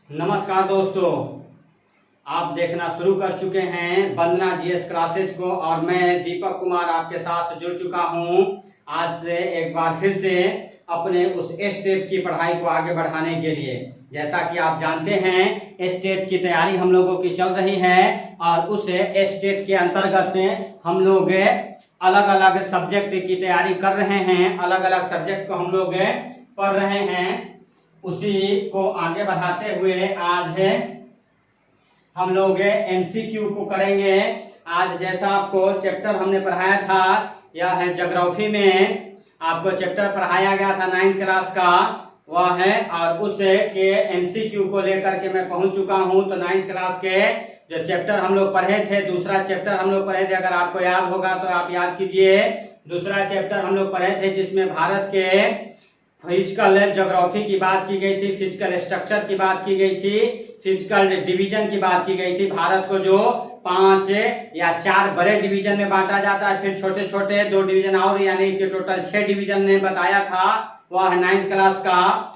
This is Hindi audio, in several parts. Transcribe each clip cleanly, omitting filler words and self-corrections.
नमस्कार दोस्तों, आप देखना शुरू कर चुके हैं वंदना जीएस क्लासेज को और मैं दीपक कुमार आपके साथ जुड़ चुका हूं। आज से एक बार फिर से अपने उस स्टेट की पढ़ाई को आगे बढ़ाने के लिए, जैसा कि आप जानते हैं स्टेट की तैयारी हम लोगों की चल रही है और उस स्टेट के अंतर्गत हम लोग अलग अलग सब्जेक्ट की तैयारी कर रहे हैं, अलग अलग सब्जेक्ट को हम लोग पढ़ रहे हैं। उसी को आगे बढ़ाते हुए आज हम लोग एमसीक्यू को करेंगे। आज जैसा आपको चैप्टर हमने पढ़ाया था, यह है ज्योग्राफी में आपको चैप्टर पढ़ाया गया था 9th क्लास का, वह है और उस के एमसीक्यू को लेकर के मैं पहुंच चुका हूं। तो 9th क्लास के जो चैप्टर हम लोग पढ़े थे, दूसरा चैप्टर हम लोग पढ़े थे, अगर आपको याद होगा तो आप याद कीजिए। दूसरा चैप्टर हम लोग पढ़े थे जिसमें भारत के फिजिकल ज्योग्राफी की बात की गई थी, फिजिकल स्ट्रक्चर की बात की गई थी, फिजिकल डिवीजन की बात की गई थी। भारत को जो 5 या 4 बड़े डिवीजन में बांटा जाता है, फिर छोटे छोटे 2 डिवीजन और, यानी कि टोटल 6 डिवीजन ने बताया था। वह 9th क्लास का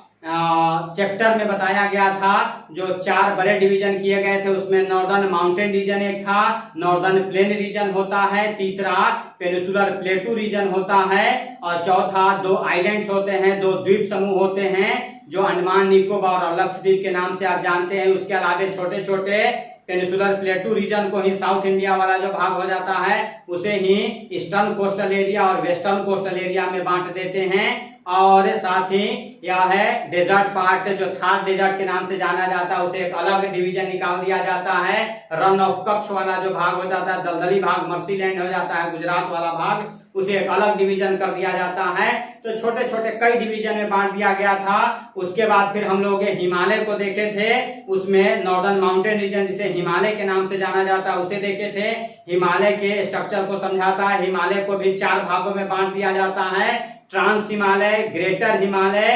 चैप्टर में बताया गया था। जो 4 बड़े डिवीजन किए गए थे उसमें नॉर्दर्न माउंटेन रीजन एक था, नॉर्दर्न प्लेन रीजन होता है, तीसरा पेनिसुलर प्लेटू रीजन होता है और चौथा 2 आइलैंड्स होते हैं, 2 द्वीप समूह होते हैं जो अंडमान निकोबार और लक्षद्वीप के नाम से आप जानते हैं। उसके अलावा छोटे छोटे पेनिसुलर प्लेटू रीजन को ही साउथ इंडिया वाला जो भाग हो जाता है उसे ही ईस्टर्न कोस्टल एरिया और वेस्टर्न कोस्टल एरिया में बांट देते हैं। और साथ ही यह है डेजर्ट पार्ट जो थार डेजर्ट के नाम से जाना जाता है, उसे एक अलग डिवीजन निकाल दिया जाता है। रन ऑफ कच्छ वाला जो भाग हो जाता है, दलदली भाग मर्सीलैंड हो जाता है, गुजरात वाला भाग, उसे एक अलग डिवीजन कर दिया जाता है। तो छोटे छोटे कई डिवीजन में बांट दिया गया था। उसके बाद फिर हम लोग हिमालय को देखे थे, उसमें नॉर्दर्न माउंटेन रीजन जिसे हिमालय के नाम से जाना जाता है उसे देखे थे। हिमालय के स्ट्रक्चर को समझाता है। हिमालय को भी 4 भागों में बांट दिया जाता है, trans Himalaya, greater Himalaya,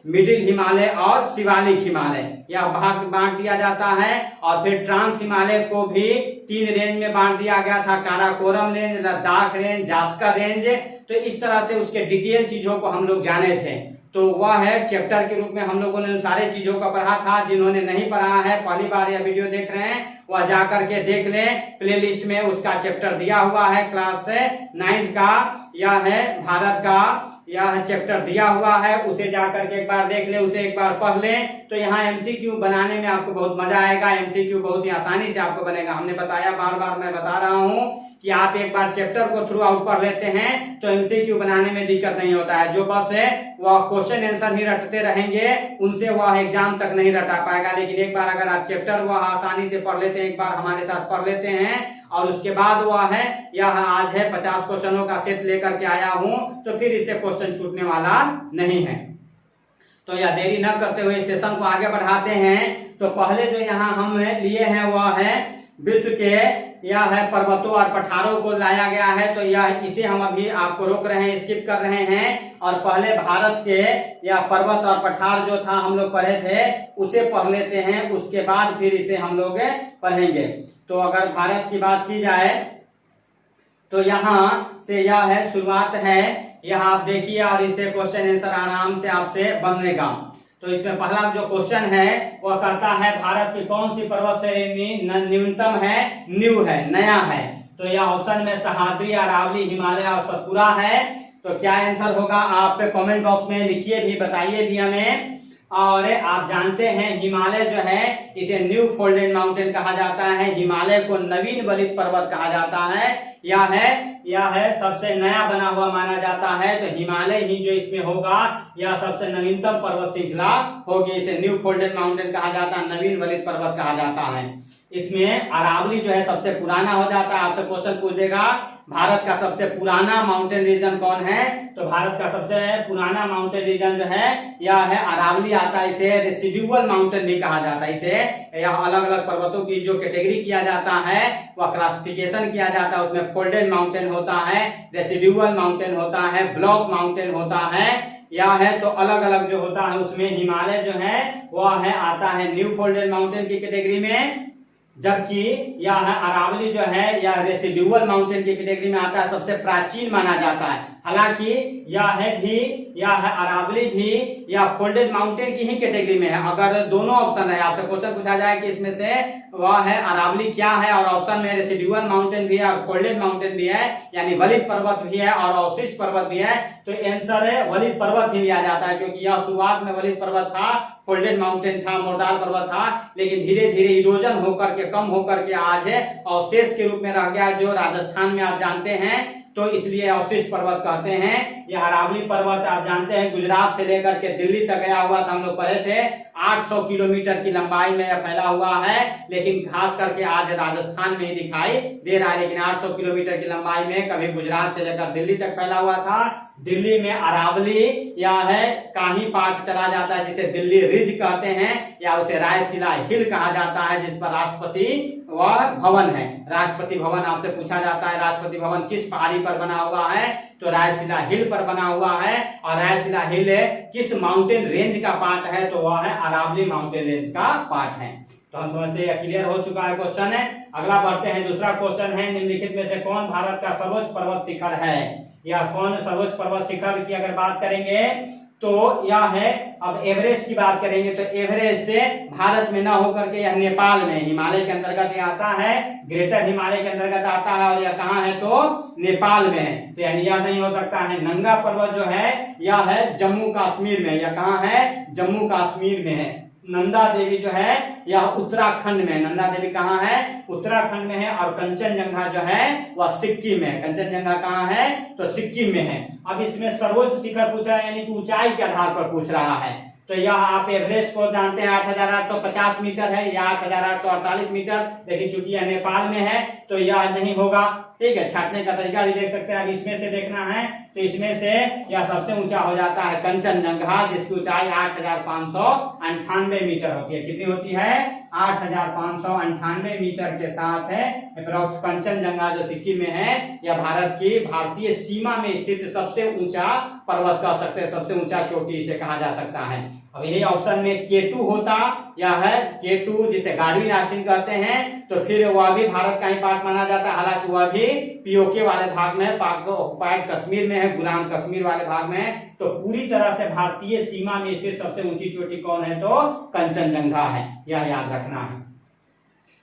middle Himalaya और शिवालिक हिमालय, यह भाग बांट दिया जाता है। और फिर ट्रांस हिमालय को भी 3 रेंज में बांट दिया गया था, Karakoram range, Ladakh range, Zanskar range. तो इस तरह से उसके डिटेल चीजों को हम लोग जाने थे। तो वह है चैप्टर के रूप में हम लोगों ने उन सारे चीजों का पढ़ा था। जिन्होंने नहीं पढ़ा है, पहली बार यह वीडियो देख रहे हैं, वह जा करके देख लें। प्लेलिस्ट में उसका चैप्टर दिया हुआ है, क्लास 9th का यह है, भारत का यह चैप्टर दिया हुआ है, उसे जाकर के एक बार देख ले, उसे एक बार पढ़ लें। तो यहाँ एमसीक्यू बनाने में आपको बहुत मजा आएगा। एमसीक्यू बहुत ही आसानी से आपको बनेगा। हमने बताया, बार बार मैं बता रहा हूँ कि आप एक बार चैप्टर को थ्रू आउट पढ़ लेते हैं तो एमसीक्यू बनाने में दिक्कत नहीं होता है। जो बस है वह क्वेश्चन आंसर ही रटते रहेंगे, उनसे वह एग्जाम तक नहीं रटा पाएगा। लेकिन एक बार अगर आप चैप्टर वह आसानी से पढ़ लेते हैं, एक बार हमारे साथ पढ़ लेते हैं और उसके बाद वह है, यह आज है 50 क्वेश्चनों का सेट लेकर के आया हूं, तो फिर इससे क्वेश्चन छूटने वाला नहीं है। तो यह देरी न करते हुए सेशन को आगे बढ़ाते हैं। तो पहले जो यहाँ हम लिए हैं वह है विश्व के, यह है पर्वतों और पठारों को लाया गया है। तो यह इसे हम अभी आपको रोक रहे हैं, स्किप कर रहे हैं और पहले भारत के या पर्वत और पठार जो था हम लोग पढ़े थे उसे पढ़ लेते हैं, उसके बाद फिर इसे हम लोग पढ़ेंगे। तो अगर भारत की बात की जाए तो यहाँ से यह है, शुरुआत है, यह आप देखिए और इसे क्वेश्चन आंसर आराम से आपसे बनेगा। तो इसमें पहला जो क्वेश्चन है वह कहता है भारत की कौन सी पर्वत श्रेणी न्यूनतम है, न्यू है, नया है। तो यह ऑप्शन में सह्याद्री, अरावली, हिमालय और सतपुरा है। तो क्या आंसर होगा आप कमेंट बॉक्स में लिखिए भी, बताइए भी हमें। और आप जानते हैं हिमालय जो है इसे न्यू फोल्डेड माउंटेन कहा जाता है, हिमालय को नवीन वलित पर्वत कहा जाता है। यह है सबसे नया बना हुआ माना जाता है। तो हिमालय ही जो इसमें होगा यह सबसे नवीनतम पर्वत श्रृंखला होगी। इसे न्यू फोल्डेड माउंटेन कहा जाता है, नवीन वलित पर्वत कहा जाता है। इसमें अरावली जो है सबसे पुराना हो जाता है। आपसे क्वेश्चन पूछ देगा भारत का सबसे पुराना माउंटेन रीजन कौन है, तो भारत का सबसे पुराना माउंटेन रीजन जो है यह है अरावली आता है। इसे रेसिड्यूअल माउंटेन भी कहा जाता है। इसे यह अलग अलग पर्वतों की जो कैटेगरी किया जाता है वह क्लासिफिकेशन किया जाता है। उसमें फोल्डेड माउंटेन होता है, रेसिड्यूअल माउंटेन होता है, ब्लॉक माउंटेन होता है, यह है। तो अलग अलग जो होता है उसमें हिमालय जो है वह है आता है न्यू फोल्डेड माउंटेन की कैटेगरी में। जबकि यह अरावली जो है यह रेसिड्यूअल माउंटेन की कैटेगरी में आता है, सबसे प्राचीन माना जाता है। हालांकि यह अरावली भी या फोल्डेड माउंटेन की ही कैटेगरी में है। अगर दोनों ऑप्शन है, आपसे क्वेश्चन पूछा जाए कि इसमें से वह है अरावली क्या है, और ऑप्शन में रेसिड्यूअल माउंटेन भी है और फोल्डेड माउंटेन भी है, यानी वलित पर्वत भी है और अवशिष्ट पर्वत भी है, तो आंसर है वलित पर्वत ही लिया जाता है, क्योंकि यह शुरुआत में वलित पर्वत था, फोल्डेड माउंटेन था, मोरडाल पर्वत था, लेकिन धीरे धीरे इरोजन होकर के कम होकर के आज है अवशेष के रूप में रह गया, जो राजस्थान में आप जानते हैं, तो इसलिए अवशिष्ट पर्वत कहते हैं। यह अरावली पर्वत आप जानते हैं गुजरात से लेकर के दिल्ली तक गया हुआ था, हम लोग पढ़े थे 800 किलोमीटर की लंबाई में यह फैला हुआ है, लेकिन खास करके आज राजस्थान में ही दिखाई दे रहा है। लेकिन 800 किलोमीटर की लंबाई में कभी गुजरात से लेकर दिल्ली तक फैला हुआ था। दिल्ली में अरावली या है काही पार्ट चला जाता है, जिसे दिल्ली रिज कहते हैं, या उसे रायसीला हिल कहा जाता है, जिस पर राष्ट्रपति वह भवन है। राष्ट्रपति भवन आपसे पूछा जाता है राष्ट्रपति भवन किस पहाड़ी पर बना हुआ है, तो रायसीला हिल पर बना हुआ है। और रायसीला हिल किस माउंटेन रेंज का पार्ट है, तो वह है अरावली माउंटेन रेंज का पार्ट है। तो हम समझते हैं क्लियर हो चुका है क्वेश्चन है। अगला बढ़ते हैं, दूसरा क्वेश्चन है निम्नलिखित में से कौन भारत का सर्वोच्च पर्वत शिखर है, या कौन सर्वोच्च पर्वत शिखर की अगर बात करेंगे तो यह है। अब एवरेस्ट की बात करेंगे तो एवरेस्ट भारत में न होकर के यह नेपाल में हिमालय के अंतर्गत यह आता है, ग्रेटर हिमालय के अंतर्गत आता है, और यह कहाँ है तो नेपाल में है, तो यानी यह नहीं हो सकता है। नंगा पर्वत जो है यह है जम्मू कश्मीर में, यह कहाँ है जम्मू कश्मीर में है। नंदा देवी जो है यह उत्तराखंड में, नंदा देवी कहाँ है उत्तराखंड में है। और कंचनजंगा जो है वह सिक्किम में, कंचनजंगा कहाँ है तो सिक्किम में है। अब इसमें सर्वोच्च शिखर पूछ रहा है, यानी कि ऊंचाई के आधार पर पूछ रहा है, तो यह आप एवरेस्ट को जानते हैं 8,850 मीटर है या 8,848 मीटर, लेकिन चूंकि यह नेपाल में है तो यह नहीं होगा। ठीक है, छाटने का तरीका भी देख सकते हैं। अब इसमें से देखना है तो इसमें से यह सबसे ऊंचा हो जाता है कंचनजंगा, जिसकी ऊंचाई 8,598 मीटर होती है। कितनी होती है 8,598 मीटर के साथ है अप्रोक्स कंचनजंगा जो सिक्किम में है। यह भारत की भारतीय सीमा में स्थित सबसे ऊंचा पर्वत कह सकते हैं, सबसे ऊंचा चोटी इसे कहा जा सकता है। अब यही ऑप्शन में K2 होता, यह है K2 जिसे गार्डविन आस्टिन कहते हैं, तो फिर वह भी भारत का ही पार्ट माना जाता है। हालांकि वह भी पीओके वाले भाग में, पाक ऑक्युपाइड कश्मीर में है, गुलाम कश्मीर वाले भाग में है। तो पूरी तरह से भारतीय सीमा में स्थित सबसे ऊंची चोटी कौन है तो कंचनजंगा है, यह याद रखना है।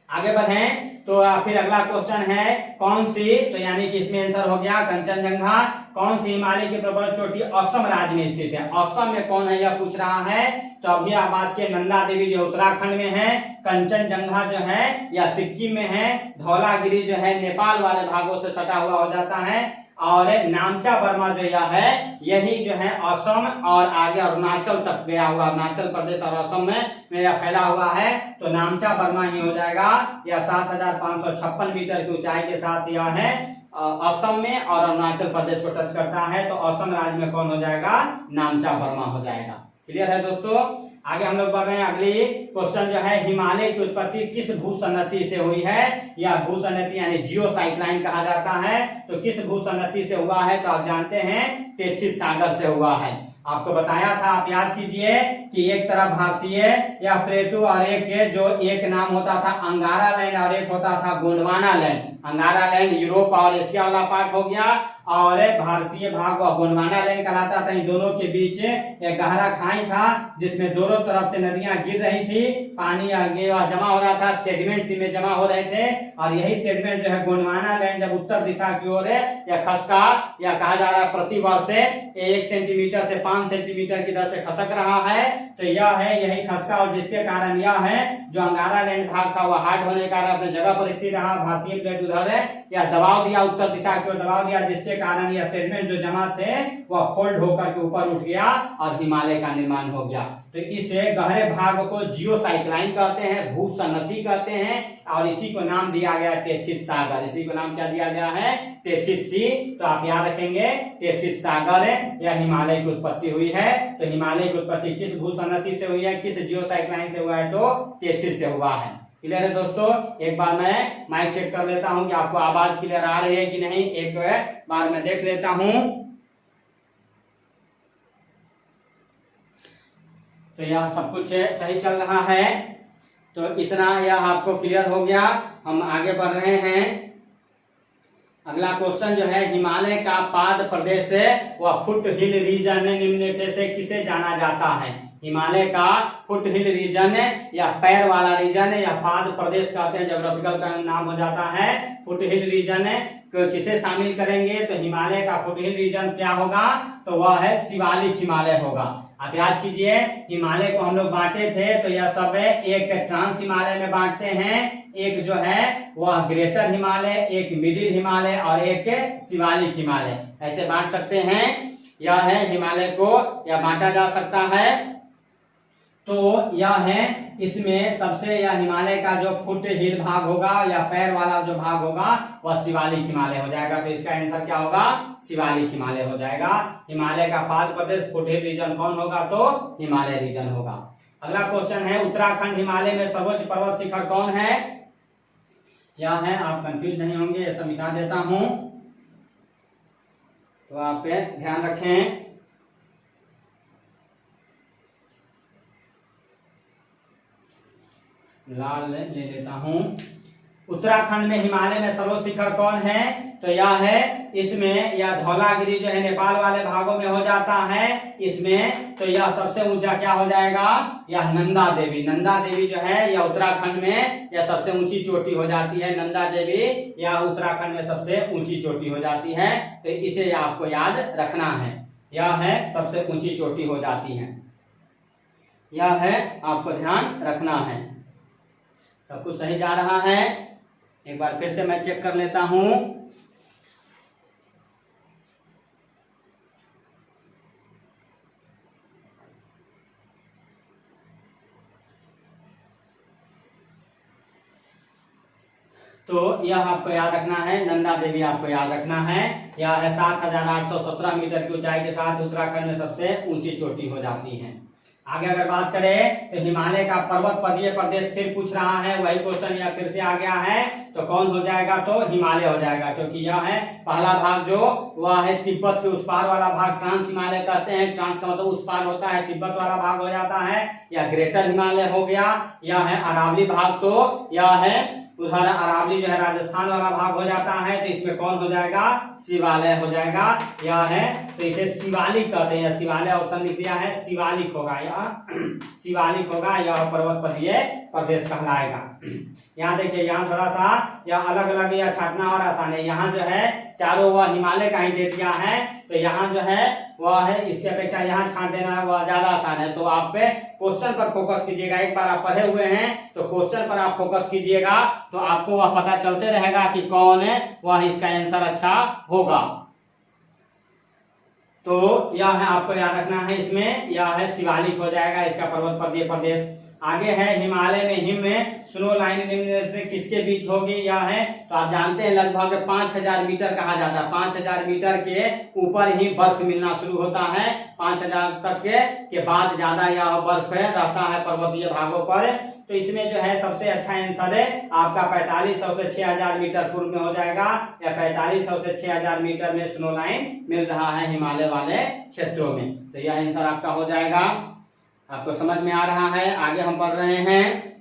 आगे बढ़ें तो फिर अगला क्वेश्चन है कौन सी, तो यानी कि इसमें आंसर हो गया कंचनजंगा। कौन सी हिमालय की प्रबल चोटी असम राज्य में स्थित है, असम में कौन है यह पूछ रहा है। तो अभी आप बात किए नंदा देवी जो उत्तराखंड में है, कंचनजंगा जो है या सिक्किम में है, धौलागिरी जो है नेपाल वाले भागों से सटा हुआ हो जाता है, और नामचा बर्मा जो यह है यही जो है असम और आगे अरुणाचल तक गया हुआ, अरुणाचल प्रदेश और असम में यह फैला हुआ है, तो नामचा बर्मा ही हो जाएगा। यह 7,556 मीटर की ऊंचाई के साथ यह है असम में और अरुणाचल प्रदेश को टच करता है, तो असम राज्य में कौन हो जाएगा नामचा बर्मा हो जाएगा। क्लियर है दोस्तों। आगे हम लोग बढ़ रहे हैं, अगली क्वेश्चन जो है हिमालय की उत्पत्ति किस भूसन्नति से हुई है, या भूसन्नति यानी जियोसाइक्लाइन कहा जाता है, तो किस भूसन्नति से हुआ है, तो आप जानते हैं टेथिस सागर से हुआ है। आपको बताया था, आप याद कीजिए कि एक तरफ भारतीय या प्लेटू और एक जो एक नाम होता था अंगारा लैंड और एक होता था गोंडवाना लैंड। अंगारा लैंड यूरोप और एशिया वाला पार्ट हो गया, और भारतीय भाग व गोंडवाना लैंड कहलाता था। इन दोनों के बीच एक गहरा खाई था जिसमें दोनों तरफ से नदियां गिर रही थी, पानी आगे जमा हो रहा था, सेडिमेंट्स में जमा हो रहे थे, और यही सेडिमेंट जो है गोंडवाना लैंड जब उत्तर दिशा की ओर है या खसका या कहा जा रहा है प्रति वर्ष 1 सेंटीमीटर से 5 सेंटीमीटर की दर से खसक रहा है, तो यह है यही खसका, और जिसके कारण यह है जो अंगारा लैंड भाग था वह हार्ड होने के कारण अपने जगह पर स्थिर रहा, भारतीय प्लेट उधर है या दबाव दिया उत्तर दिशा की ओर दबाव दिया, जिसके कारण यह सेडिमेंट जो जमा थे वह फोल्ड होकर के ऊपर उठ गया और हिमालय का निर्माण हो गया। तो इस गहरे भाग को जियोसाइक्लाइन कहते हैं, भूसन्नति कहते हैं, और इसी को नाम दिया गया टेथिस सागर। इसी को नाम क्या दिया गया है टेथिस सी। तो आप याद रखेंगे टेथिस सागर या हिमालय की उत्पत्ति हुई है। तो हिमालय की उत्पत्ति किस भूसन्नति से हुई है, किस जियोसाइक्लाइन से हुआ है, तो टेथिस से हुआ है। क्लियर है दोस्तों। एक बार मैं माइक चेक कर लेता हूं कि आपको आवाज क्लियर आ रही है कि नहीं, एक बार मैं देख लेता हूं। तो यह सब कुछ सही चल रहा है। तो इतना यह आपको क्लियर हो गया। हम आगे बढ़ रहे हैं। अगला क्वेश्चन जो है, हिमालय का पाद प्रदेश व फुट हिल रीजन निम्नलिखित से किसे जाना जाता है? हिमालय का फुट हिल रीजन या पैर वाला रीजन या पाद प्रदेश कहते हैं, ज्योग्राफिकल का नाम हो जाता है। फुट हिल रीजन किसे शामिल करेंगे? तो हिमालय का फुट हिल रीजन क्या होगा? तो वह है शिवालिक हिमालय होगा। आप याद कीजिए, हिमालय को हम लोग बांटे थे, तो यह सब है एक ट्रांस हिमालय में बांटते हैं, एक जो है वह ग्रेटर हिमालय, एक मिडिल हिमालय और एक शिवालिक हिमालय, ऐसे बांट सकते हैं। यह है हिमालय को यह बांटा जा सकता है। तो यह है, इसमें सबसे यह हिमालय का जो फुट हिल भाग होगा या पैर वाला जो भाग होगा वह शिवालिक हिमालय हो जाएगा। तो इसका आंसर क्या होगा? शिवालिक हिमालय हो जाएगा। हिमालय का पाद प्रदेश फुट हिल रीजन कौन होगा? तो हिमालय रीजन होगा। अगला क्वेश्चन है, उत्तराखंड हिमालय में सर्वोच्च पर्वत शिखर कौन है? यह है, आप कंफ्यूज नहीं होंगे, ऐसा मिटा देता हूं, तो आप ध्यान रखें। लाल ले लेता हूं। उत्तराखंड में हिमालय में सर्वोच्च शिखर कौन है? तो यह है, इसमें यह धौलागिरी जो है नेपाल वाले भागों में हो जाता है। इसमें तो यह सबसे ऊंचा क्या हो जाएगा? यह नंदा देवी। नंदा देवी जो है यह उत्तराखंड में यह सबसे ऊंची चोटी हो जाती है। नंदा देवी यह उत्तराखंड में सबसे ऊंची चोटी हो जाती है, तो इसे आपको याद रखना है। यह है सबसे ऊंची चोटी हो जाती है, यह है आपको ध्यान रखना है। सब कुछ सही जा रहा है? एक बार फिर से मैं चेक कर लेता हूं। तो यह आपको याद रखना है, नंदा देवी आपको याद रखना है। यह है 7,817 मीटर की ऊंचाई के साथ उत्तराखंड में सबसे ऊंची चोटी हो जाती है। आगे अगर बात करें तो हिमालय का पर्वत पदीय प्रदेश फिर पूछ रहा है, वही क्वेश्चन यह फिर से आ गया है, तो कौन हो जाएगा? तो हिमालय हो जाएगा, क्योंकि यह है पहला भाग जो वह है तिब्बत के उस पार वाला भाग, ट्रांस हिमालय कहते हैं। ट्रांस का मतलब उस पार होता है, तिब्बत वाला भाग हो जाता है, या ग्रेटर हिमालय हो गया। यह है अरावली भाग, तो यह है उधर अरावली जो है राजस्थान वाला भाग हो जाता है, तो इसमें कौन हो जाएगा? शिवालय हो जाएगा। यह है, तो इसे शिवालिक कहते हैं। शिवालय ऑप्शन लिख दिया है, शिवालिक होगा, यह शिवालिक होगा, यह पर्वत पदीय प्रदेश कहलाएगा। यहाँ देखिए, यहाँ थोड़ा सा यह अलग अलग या छाटना और आसान है। यहाँ जो है चारों वह हिमालय का ही दे दिया है, तो यहाँ जो है वह है, इसके अपेक्षा यहाँ छाट देना वह ज्यादा आसान है। तो आप क्वेश्चन पर फोकस कीजिएगा। एक बार आप पढ़े हुए हैं तो क्वेश्चन पर आप फोकस कीजिएगा, तो आपको वह पता चलते रहेगा कि कौन है वह इसका आंसर अच्छा होगा। तो यह है, आपको याद रखना है, इसमें यह है शिवालिक हो जाएगा इसका पर्वत पदीय प्रदेश। आगे है, हिमालय में हिम स्नो लाइन निम्न से किसके बीच होगी? यह है, तो आप जानते हैं लगभग 5,000 मीटर कहा जाता है। 5,000 मीटर के ऊपर ही बर्फ मिलना शुरू होता है। 5,000 तक के बाद ज्यादा यह बर्फ रहता है पर्वतीय भागों पर। तो इसमें जो है सबसे अच्छा आंसर है आपका 4500 से 6,000 मीटर पूर्व में हो जाएगा, या 4500 से 6,000 मीटर में स्नो लाइन मिल रहा है हिमालय वाले क्षेत्रों में। तो यह आंसर आपका हो जाएगा। आपको समझ में आ रहा है? आगे हम बढ़ रहे हैं।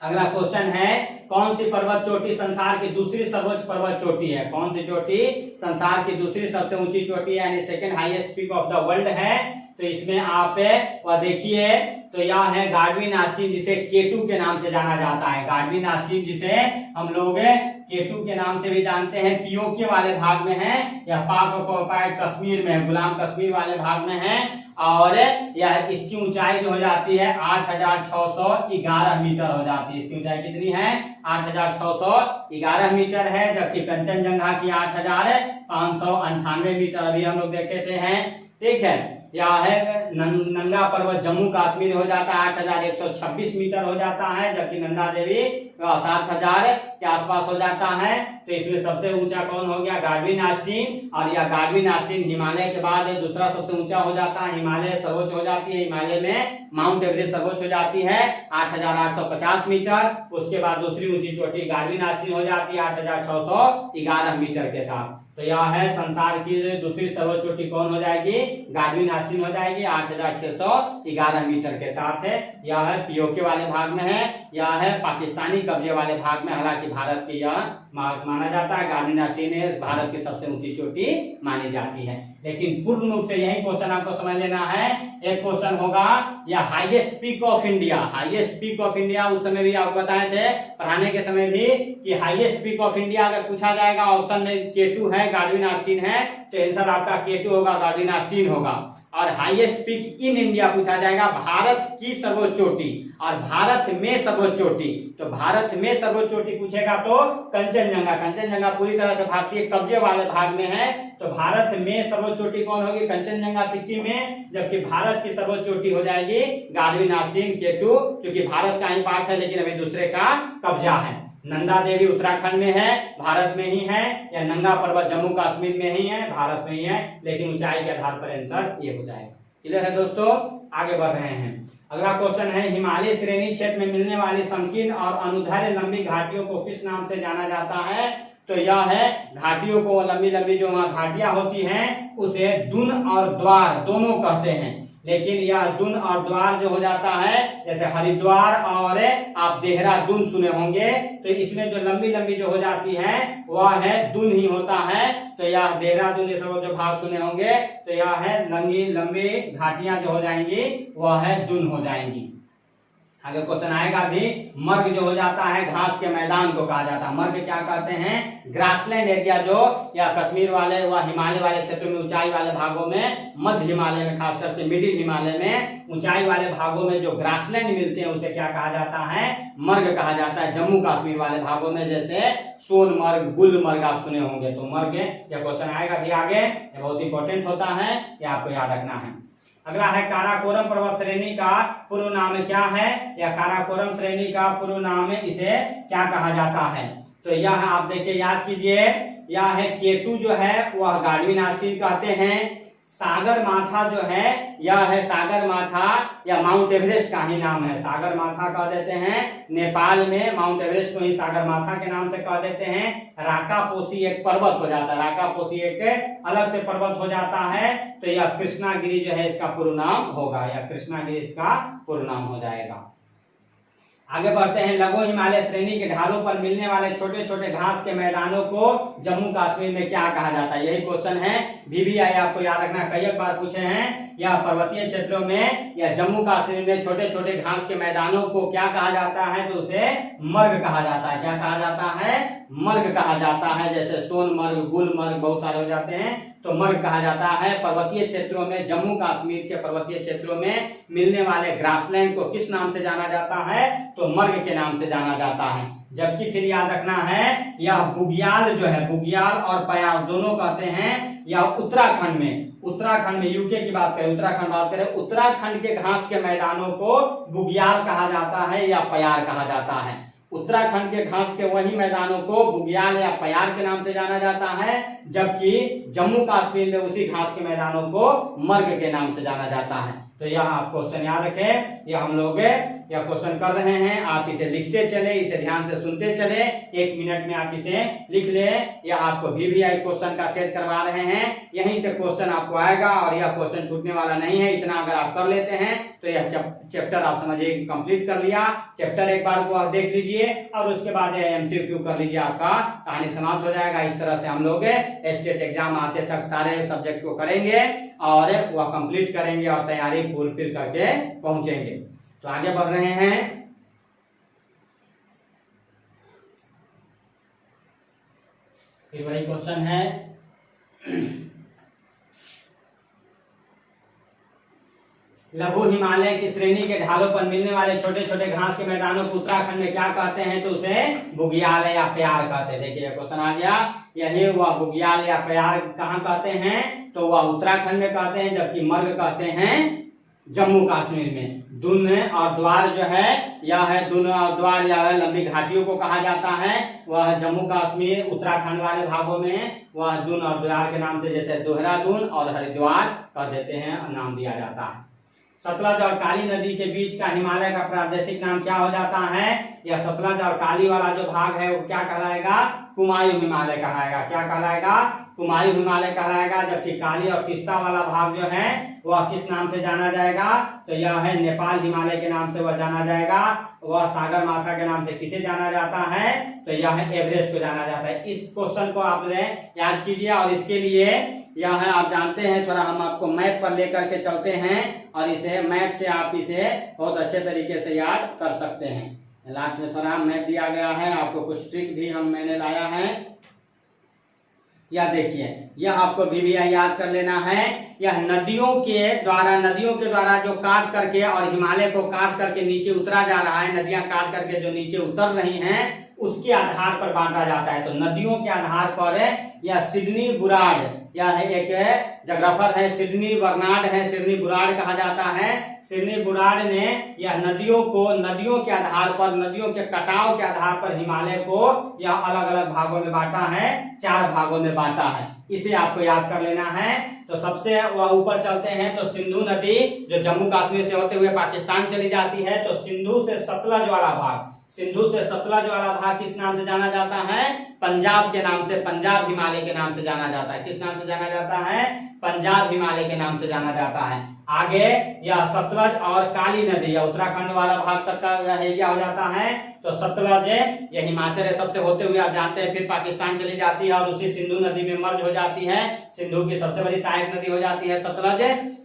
अगला क्वेश्चन है, कौन सी पर्वत चोटी संसार की दूसरी सर्वोच्च पर्वत चोटी है? कौन सी चोटी संसार की दूसरी सबसे ऊंची चोटी है, यानी second highest peak of the world है? तो इसमें आप वह देखिए, तो यह है गार्डविन आस्टीन, जिसे केटू के नाम से जाना जाता है। गार्डविन आस्टीन जिसे हम लोग केटू के नाम से भी जानते हैं, पीओके वाले भाग में है, यह पाक ऑक्युपाइड कश्मीर में है, गुलाम कश्मीर वाले भाग में है। और यह इसकी ऊंचाई जो हो जाती है 8,611 मीटर हो जाती है। इसकी ऊंचाई कितनी है? 8,611 मीटर है, जबकि कंचनजंगा की 8,598 मीटर अभी हम लोग देखे थे हैं। ठीक है, यह है नंगा पर्वत जम्मू कश्मीर हो जाता है, 8,126 मीटर हो जाता है, जबकि नंदा देवी 7,000 के आसपास हो जाता है। तो इसमें सबसे ऊंचा कौन हो गया? Godwin Austin. और यह गार्डविन आस्टीन हिमालय के बाद दूसरा सबसे ऊंचा हो जाता है। हिमालय सर्वोच्च हो जाती है, हिमालय में माउंट एवरेस्ट सर्वोच्च हो जाती है 8,850 मीटर। उसके बाद दूसरी ऊंची चोटी गार्डविन आस्टीन हो जाती है 8,611 मीटर के साथ। तो यह है संसार की दूसरी सर्वोच्च चोटी कौन हो जाएगी, गाडविन ऑस्टिन हो जाएगी 8611 मीटर के साथ है। यह है पीओके वाले भाग में है, यह है पाकिस्तानी कब्जे वाले भाग में, हालांकि भारत की यह माना जाता है। गाडविन ऑस्टिन भारत की सबसे ऊंची चोटी मानी जाती है। लेकिन पूर्ण रूप से यही क्वेश्चन आपको समझ लेना है। एक क्वेश्चन होगा या highest peak of India, highest peak of India, उस समय भी आपको बताए थे पढ़ाने के समय भी कि हाईएस्ट पीक ऑफ इंडिया अगर पूछा जाएगा, ऑप्शन में K2 है, गाडविन ऑस्टिन है, तो आंसर आपका K2 होगा, गाडविन ऑस्टिन होगा। और हाईएस्ट पीक इन इंडिया पूछा जाएगा, भारत की सर्वोच्च चोटी और भारत में सर्वोच्च चोटी, तो भारत में सर्वोच्च चोटी पूछेगा तो कंचनजंगा, कंचनजंगा पूरी तरह से भारतीय कब्जे वाले भाग में है, तो भारत में सर्वोच्च चोटी कौन होगी, कंचनजंगा सिक्किम में, जबकि भारत की सर्वोच्च चोटी हो जाएगी गाडविन ऑस्टिन K2, क्योंकि भारत का ही पार्ट है लेकिन अभी दूसरे का कब्जा है। नंदा देवी उत्तराखंड में है, भारत में ही है, या नंगा पर्वत जम्मू कश्मीर में ही है, भारत में ही है, लेकिन ऊंचाई के आधार पर आंसर ये हो जाएगा। क्लियर है दोस्तों, आगे बढ़ रहे हैं। अगला क्वेश्चन है, हिमालय श्रेणी क्षेत्र में मिलने वाली संकीर्ण और अनुदैर्घ्य लंबी घाटियों को किस नाम से जाना जाता है, तो यह है घाटियों को, लंबी लंबी जो वहां घाटियां होती हैं उसे दून और द्वार दोनों कहते हैं, लेकिन यह दून और द्वार जो हो जाता है, जैसे हरिद्वार और आप देहरादून सुने होंगे, तो इसमें जो लंबी लंबी जो हो जाती है वह है दून ही होता है, तो यह देहरादून ये सब जो भाग सुने होंगे, तो यह है लंबी लंबी घाटियां जो हो जाएंगी वह है दून हो जाएंगी। आगे क्वेश्चन आएगा भी, मर्ग जो हो जाता है घास के मैदान को कहा जाता है, मर्ग क्या कहते हैं, ग्रासलैंड एरिया जो या कश्मीर वाले व हिमालय वाले क्षेत्रों में, ऊंचाई वाले भागों में, मध्य हिमालय में खास करके मिडिल हिमालय में ऊंचाई वाले भागों में जो ग्रासलैंड मिलते हैं उसे क्या कहा जाता है, मर्ग कहा जाता है। जम्मू कश्मीर वाले भागों में जैसे सोनमर्ग, गुलमर्ग आप सुने होंगे, तो मर्ग यह क्वेश्चन आएगा भी आगे, ये बहुत इंपॉर्टेंट होता है, ये आपको याद रखना है। अगला है, काराकोरम पर्वत श्रेणी का पूर्व नाम क्या है, या काराकोरम श्रेणी का पूर्व नाम इसे क्या कहा जाता है, तो यह आप देखिए याद कीजिए, यह है K2 जो है वह गाडविन ऑस्टिन कहते हैं। सागर माथा जो है यह है सागर माथा या माउंट एवरेस्ट का ही नाम है, सागर माथा कह देते हैं, नेपाल में माउंट एवरेस्ट को ही सागर माथा के नाम से कह देते हैं। राकापोसी एक पर्वत हो जाता है, राकापोसी एक अलग से पर्वत हो जाता है, तो यह कृष्णागिरी जो है इसका पूर्ण नाम होगा, या कृष्णागिरी इसका पूर्ण नाम हो जाएगा। आगे बढ़ते हैं, लघु हिमालय श्रेणी के ढालों पर मिलने वाले छोटे छोटे घास के मैदानों को जम्मू कश्मीर में क्या कहा जाता है, यही क्वेश्चन है, VVI आपको याद रखना, कई बार पूछे हैं। या पर्वतीय क्षेत्रों में या जम्मू कश्मीर में छोटे छोटे घास के मैदानों को क्या कहा जाता है, तो उसे मर्ग कहा जाता है। क्या कहा जाता है, मर्ग कहा जाता है। जैसे सोनमर्ग, गुलमर्ग बहुत सारे हो जाते हैं, तो मर्ग कहा जाता है। पर्वतीय क्षेत्रों में, जम्मू कश्मीर के पर्वतीय क्षेत्रों में मिलने वाले ग्रासलैंड को किस नाम से जाना जाता है, तो मर्ग के नाम से जाना जाता है। जबकि फिर याद रखना है, यह बुग्याल जो है, बुग्याल और पयार दोनों कहते हैं, या उत्तराखंड में यूके की बात करें, उत्तराखंड बात करें, उत्तराखंड के घास के मैदानों को बुग्याल कहा जाता है या पयार कहा जाता है। उत्तराखंड के घास के वही मैदानों को बुग्याल या पयार के नाम से जाना जाता है, जबकि जम्मू कश्मीर में उसी घास के मैदानों को मर्ग के नाम से जाना जाता है। तो यह आप क्वेश्चन याद रखें, यह हम लोग यह क्वेश्चन कर रहे हैं, आप इसे लिखते चले, इसे ध्यान से सुनते चले, 1 मिनट में आप इसे लिख ले। यह आपको VVI क्वेश्चन का सेट करवा रहे हैं, यहीं से क्वेश्चन आपको आएगा और यह क्वेश्चन छूटने वाला नहीं है। इतना अगर आप कर लेते हैं तो यह चैप्टर आप समझिए कंप्लीट कर लिया। चैप्टर एक बार को आप देख लीजिए और उसके बाद MCQ कर लीजिए, आपका कहानी समाप्त हो जाएगा। इस तरह से हम लोग स्टेट एग्जाम आते तक सारे सब्जेक्ट को करेंगे और वह कंप्लीट करेंगे और तैयारी फुलफिल करके पहुंचेंगे। तो आगे बढ़ रहे हैं, फिर वही क्वेश्चन है, लघु हिमालय की श्रेणी के ढालों पर मिलने वाले छोटे छोटे घास के मैदानों को उत्तराखंड में क्या कहते हैं, तो उसे बुग्याल या प्यार कहते हैं। देखिए क्वेश्चन आ गया, यही वह बुग्याल या प्यार कहाँ कहते हैं, तो वह उत्तराखंड में कहते हैं, जबकि मर्ग कहते हैं जम्मू कश्मीर में। दून और द्वार जो है, यह है दून और द्वार, यह लंबी घाटियों को कहा जाता है, वह जम्मू कश्मीर उत्तराखंड वाले भागों में वह दून और द्वार के नाम से, जैसे देहरादून और हरिद्वार कह देते हैं, नाम दिया जाता है। सतलज और काली नदी के बीच का हिमालय का प्रादेशिक नाम क्या हो जाता है? या सतलज और काली वाला जो भाग है वो क्या कहलाएगा? कुमायूं हिमालय कहलाएगा। क्या कहलाएगा? कुमायूं हिमालय कहलाएगा। जबकि काली और तीस्ता वाला भाग जो है वह किस नाम से जाना जाएगा? तो यह है नेपाल हिमालय के नाम से वह जाना जाएगा। वह सागर माथा के नाम से किसे जाना जाता है? तो यह है एवरेस्ट को जाना जाता है। इस क्वेश्चन को आपने याद कीजिए और इसके लिए यह है, आप जानते हैं, थोड़ा हम आपको मैप पर लेकर के चलते हैं और इसे मैप से आप इसे बहुत अच्छे तरीके से याद कर सकते हैं। लास्ट में थोड़ा मैप दिया गया है, आपको कुछ ट्रिक भी मैंने लाया है। यह देखिए, यह आपको भी याद कर लेना है। यह नदियों के द्वारा जो काट करके और हिमालय को काट करके नीचे उतरा जा रहा है, नदियां काट करके जो नीचे उतर रही हैं उसके आधार पर बांटा जाता है। तो नदियों के आधार पर यह सिडनी बुराड़, यह एक जोग्राफर है, सिडनी बर्नार्ड है, सिडनी बुराड़ कहा जाता है। सिडनी बुराड़ ने यह नदियों के आधार पर, नदियों के कटाव के आधार पर हिमालय को यह अलग अलग भागों में बांटा है, 4 भागों में बांटा है। इसे आपको याद कर लेना है। तो सबसे वह ऊपर चलते हैं तो सिंधु नदी जो जम्मू कश्मीर से होते हुए पाकिस्तान चली जाती है, तो सिंधु से सतलज वाला भाग किस नाम से जाना जाता है? पंजाब के नाम से, पंजाब हिमालय के नाम से जाना जाता है। किस नाम से जाना जाता है? पंजाब हिमालय के नाम से जाना जाता है। आगे यह सतलज और काली नदी या उत्तराखंड वाला भाग तक का क्या हो जाता है? तो सतलज यह हिमाचल सबसे होते हुए आप जानते हैं फिर पाकिस्तान चली जाती है और उसी सिंधु नदी में मर्ज हो जाती है। सिंधु की सबसे बड़ी सहायक नदी हो जाती है सतलज।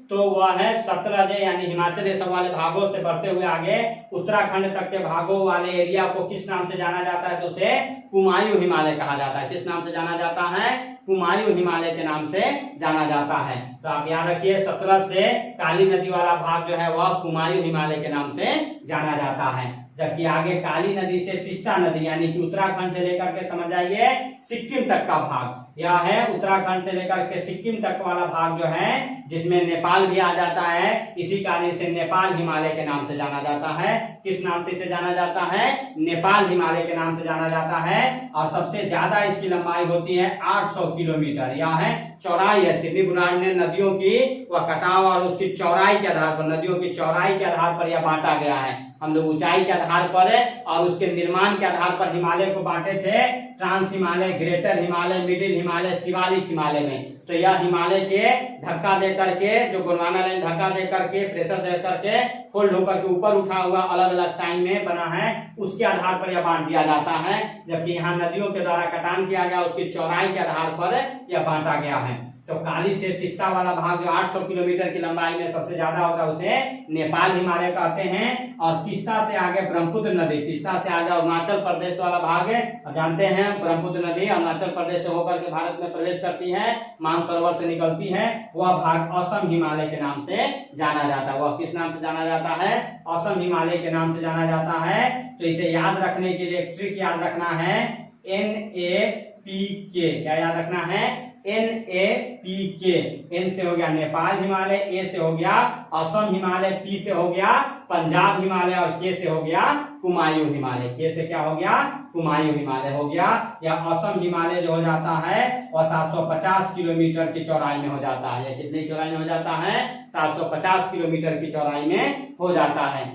तो वह है सतलज, यानी हिमाचल सब वाले भागों से बढ़ते हुए आगे उत्तराखंड तक के भागों वाले एरिया को किस नाम से जाना जाता है? तो उसे कुमायूं हिमालय कहा जाता है। किस नाम से जाना जाता है? कुमायूं हिमालय के नाम से जाना जाता है। तो आप याद रखिए, सतलज से काली नदी वाला भाग जो है वह कुमायूं हिमालय के नाम से जाना जाता है। जबकि आगे काली नदी से तीस्ता नदी, यानी कि उत्तराखंड से लेकर के समझ आइए सिक्किम तक का भाग, यह है उत्तराखंड से लेकर के सिक्किम तक वाला भाग जो है, जिसमें नेपाल भी आ जाता है, इसी कारण से नेपाल हिमालय के नाम से जाना जाता है। किस नाम से इसे जाना जाता है? नेपाल हिमालय के नाम से जाना जाता है। और सबसे ज्यादा इसकी लंबाई होती है 800 किलोमीटर। यह है चौड़ाई है। सिडनी बुराड़ ने नदियों की वह कटाव और उसकी चौड़ाई के आधार पर, नदियों की चौड़ाई के आधार पर यह बांटा गया है। हम लोग ऊंचाई के आधार पर और उसके निर्माण के आधार पर हिमालय को बांटे थे, trans Himalaya, greater Himalaya, middle Himalaya, Shivalik Himalaya में। तो यह हिमालय के धक्का दे करके, जो गोंडवाना लाइन धक्का दे करके, प्रेशर दे करके, फोल्ड होकर के ऊपर उठा हुआ अलग अलग टाइम में बना है, उसके आधार पर यह बांट दिया जाता है। जबकि यहाँ नदियों के द्वारा कटान किया गया, उसकी चौड़ाई के आधार पर यह बांटा गया है। तो काली से तीस्ता वाला भाग जो 800 किलोमीटर की लंबाई में सबसे ज्यादा होता है उसे नेपाल हिमालय कहते हैं। और तीस्ता से आगे ब्रह्मपुत्र नदी, तीस्ता से आगे अरुणाचल प्रदेश वाला भाग है, जानते हैं ब्रह्मपुत्र नदी अरुणाचल प्रदेश से होकर के भारत में प्रवेश करती है, मानसरोवर से निकलती है, वह भाग असम हिमालय के नाम से जाना जाता है। वह किस नाम से जाना जाता है? असम हिमालय के नाम से जाना जाता है। तो इसे याद रखने के लिए ट्रिक याद रखना है, NAPK। क्या याद रखना है? NAPK। N से हो गया नेपाल हिमालय, A से हो गया असम हिमालय, P से हो गया पंजाब हिमालय और K से हो गया कुमायूं हिमालय। K से क्या हो गया? कुमायूं हिमालय हो गया। या असम हिमालय जो हो जाता है वह 750 किलोमीटर की चौड़ाई में हो जाता है। यह कितनी चौड़ाई में हो जाता है? 750 किलोमीटर की चौड़ाई में हो जाता है।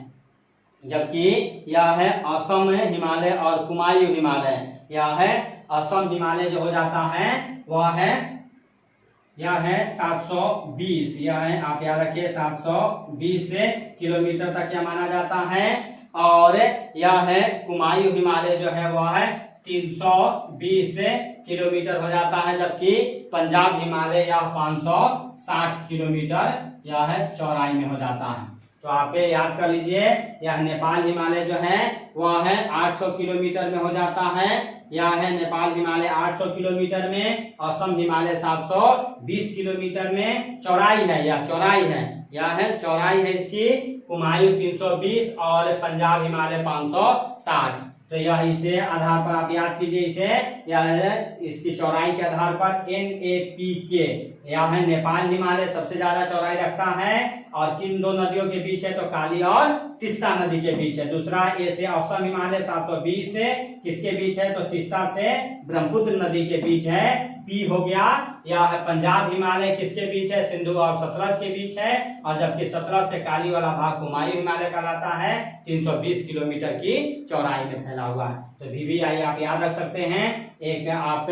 जबकि यह है असम हिमालय और कुमायूं हिमालय। यह है असम हिमालय जो हो जाता है वह है, यह है 720, यह है आप याद रखिए 720 किलोमीटर तक यह माना जाता है। और यह है कुमायूं हिमालय जो है वह है 320 किलोमीटर हो जाता है। जबकि पंजाब हिमालय यह 560 किलोमीटर यह है चौड़ाई में हो जाता है। तो आप याद कर लीजिए, यह नेपाल हिमालय जो है वह है 800 किलोमीटर में हो जाता है। यह है नेपाल हिमालय 800 किलोमीटर में, असम हिमालय 720 किलोमीटर में चौड़ाई है, यह चौड़ाई है, यह है चौड़ाई है इसकी। कुमायूं 320 और पंजाब हिमालय 560। तो यह इसे आधार पर आप याद कीजिए, इसे यह इसकी चौड़ाई के आधार पर NAPK। यह है नेपाल हिमालय सबसे ज्यादा चौड़ाई रखता है और किन दो नदियों के बीच है? तो काली और तीस्ता नदी के बीच है। दूसरा A से असम हिमालय 720 से किसके बीच है? तो तीस्ता से ब्रह्मपुत्र नदी के बीच है। पी हो गया। यह पंजाब हिमालय किसके बीच है? सिंधु और सतलज के बीच है। और जबकि सतलज से काली वाला भाग कुमायूं हिमालय कहलाता है। 320 किलोमीटर की चौड़ाई में फैला हुआ है। तो VVI आप याद रख सकते हैं। एक आप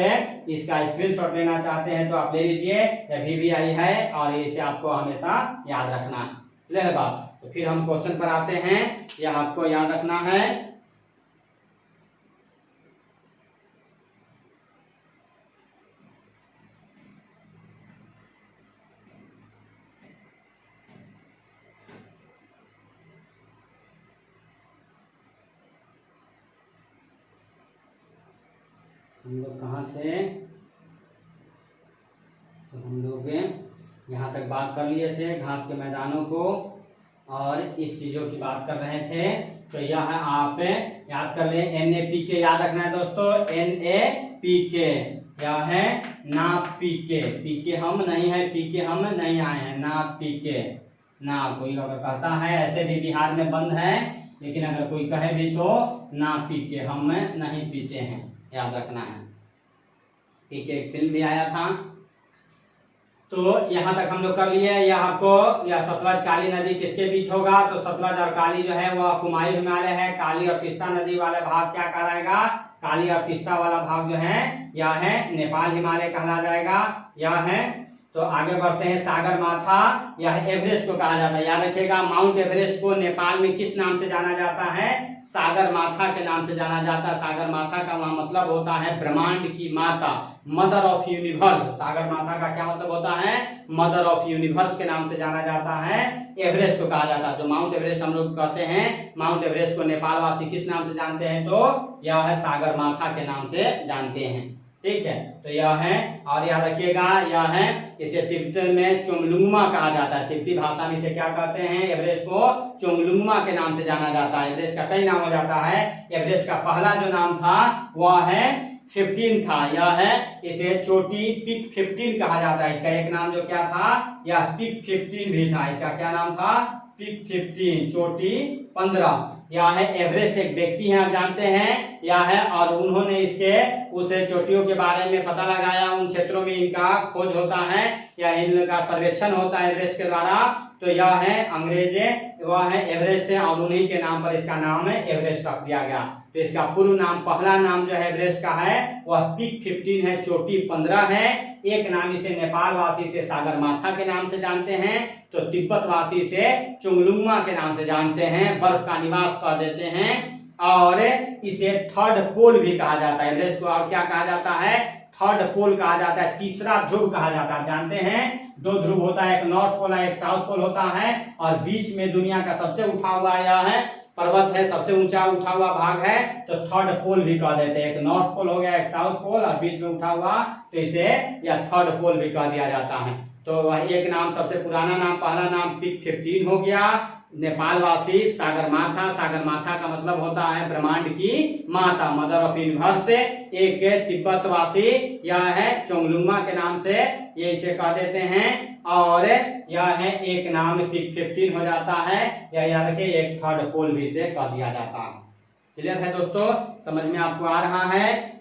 इसका स्क्रीनशॉट लेना चाहते हैं तो आप ले लीजिए, VVI है और इसे आपको हमेशा याद रखना है। क्लियर है बात? तो फिर हम क्वेश्चन पर आते हैं, यह आपको याद रखना है। हम लोग कहाँ थे? तो हम लोग यहाँ तक बात कर लिए थे घास के मैदानों को और इस चीजों की बात कर रहे थे। तो यह आप याद कर लें, NAPK याद रखना है दोस्तों। NAPK यह है ना PK। PK हम नहीं है, PK हम नहीं आए हैं, ना PK ना। कोई अगर कहता है, ऐसे भी बिहार में बंद है, लेकिन अगर कोई कहे भी तो ना PK, हम नहीं पीते हैं, याद रखना है। PK एक फिल्म भी आया था। तो यहाँ तक हम लोग कर लिए। यह आपको, यह सतलज काली नदी किसके बीच होगा? तो सतलज और काली जो है वह कुमायूं हिमालय है। काली और तीस्ता नदी वाला भाग क्या कहलाएगा? काली और तीस्ता वाला भाग जो है यह है नेपाल हिमालय कहला जाएगा। यह है। तो आगे बढ़ते हैं, सागर माथा, यह एवरेस्ट को कहा जाता है। याद रखिएगा, माउंट एवरेस्ट को नेपाल में किस नाम से जाना जाता है? सागर माथा के नाम से जाना जाता है। सागर माथा का वहां मतलब होता है ब्रह्मांड की माता, मदर ऑफ यूनिवर्स। सागर माथा का क्या मतलब होता है? मदर ऑफ यूनिवर्स के नाम से जाना जाता है। एवरेस्ट को कहा जाता है। जो माउंट एवरेस्ट हम लोग कहते हैं, माउंट एवरेस्ट को नेपाल वासी किस नाम से जानते हैं? तो यह है सागर माथा के नाम से जानते हैं। ठीक है, तो यह है। और याद रखिएगा, यह है, इसे तिब्बत में चोंगलुंगमा कहा जाता है। तिब्बती भाषा में इसे क्या कहते हैं? एवरेस्ट को चोंगलुंगमा के नाम से जाना जाता है। एवरेस्ट का कई नाम हो जाता है। एवरेस्ट का पहला जो नाम था वह है 15 था। यह है, इसे चोटी पिक 15 कहा जाता है। इसका एक नाम जो क्या था? यह पिक 15 भी था। इसका क्या नाम था? पिक 15, चोटी 15। यह है एवरेस्ट, एक व्यक्ति हैं, आप जानते हैं, यह है। और उन्होंने इसके उस चोटियों के बारे में पता लगाया। उन क्षेत्रों में इनका खोज होता है या इनका सर्वेक्षण होता है एवरेस्ट के द्वारा। तो यह है अंग्रेजे, वह है एवरेस्ट है, और उन्हीं के नाम पर इसका नाम है एवरेस्ट रख दिया गया। तो इसका पूर्व नाम, पहला नाम जो है एवरेस्ट का है वह पिक 15 है, चोटी 15 है। एक नाम इसे नेपाल वासी से सागर माथा के नाम से जानते हैं, तो तिब्बत वासी से चोंगलुंगमा के नाम से जानते हैं, बर्फ का निवास कह देते हैं। और इसे थर्ड पोल भी कहा जाता है। एवरेस्ट को और क्या कहा जाता है? थर्ड पोल कहा जाता है, तीसरा ध्रुव कहा जाता है। जानते हैं, 2 ध्रुव होता है, एक नॉर्थ पोल है, एक साउथ पोल होता है। और बीच में दुनिया का सबसे उठा हुआ यह है पर्वत है, सबसे ऊंचा उठा हुआ भाग है, तो थर्ड पोल भी कह देते हैं। एक नॉर्थ पोल हो गया, एक साउथ पोल, और बीच में उठा हुआ, तो इसे या थर्ड पोल भी कह दिया जाता है। तो वह एक नाम, सबसे पुराना नाम, पहला नाम पिक 15 हो गया। नेपाल वासी सागर माथा, सागर माथा का मतलब होता है ब्रह्मांड की माता, मदर ऑफ यूनिवर्स। एक तिब्बत वासी यह है चोंगलुंगमा के नाम से ये इसे कह देते हैं। और यह है एक नाम पिक 15 हो जाता है, या याद रखिए एक थर्ड पोल भी इसे कह दिया जाता है। क्लियर है दोस्तों? समझ में आपको आ रहा है?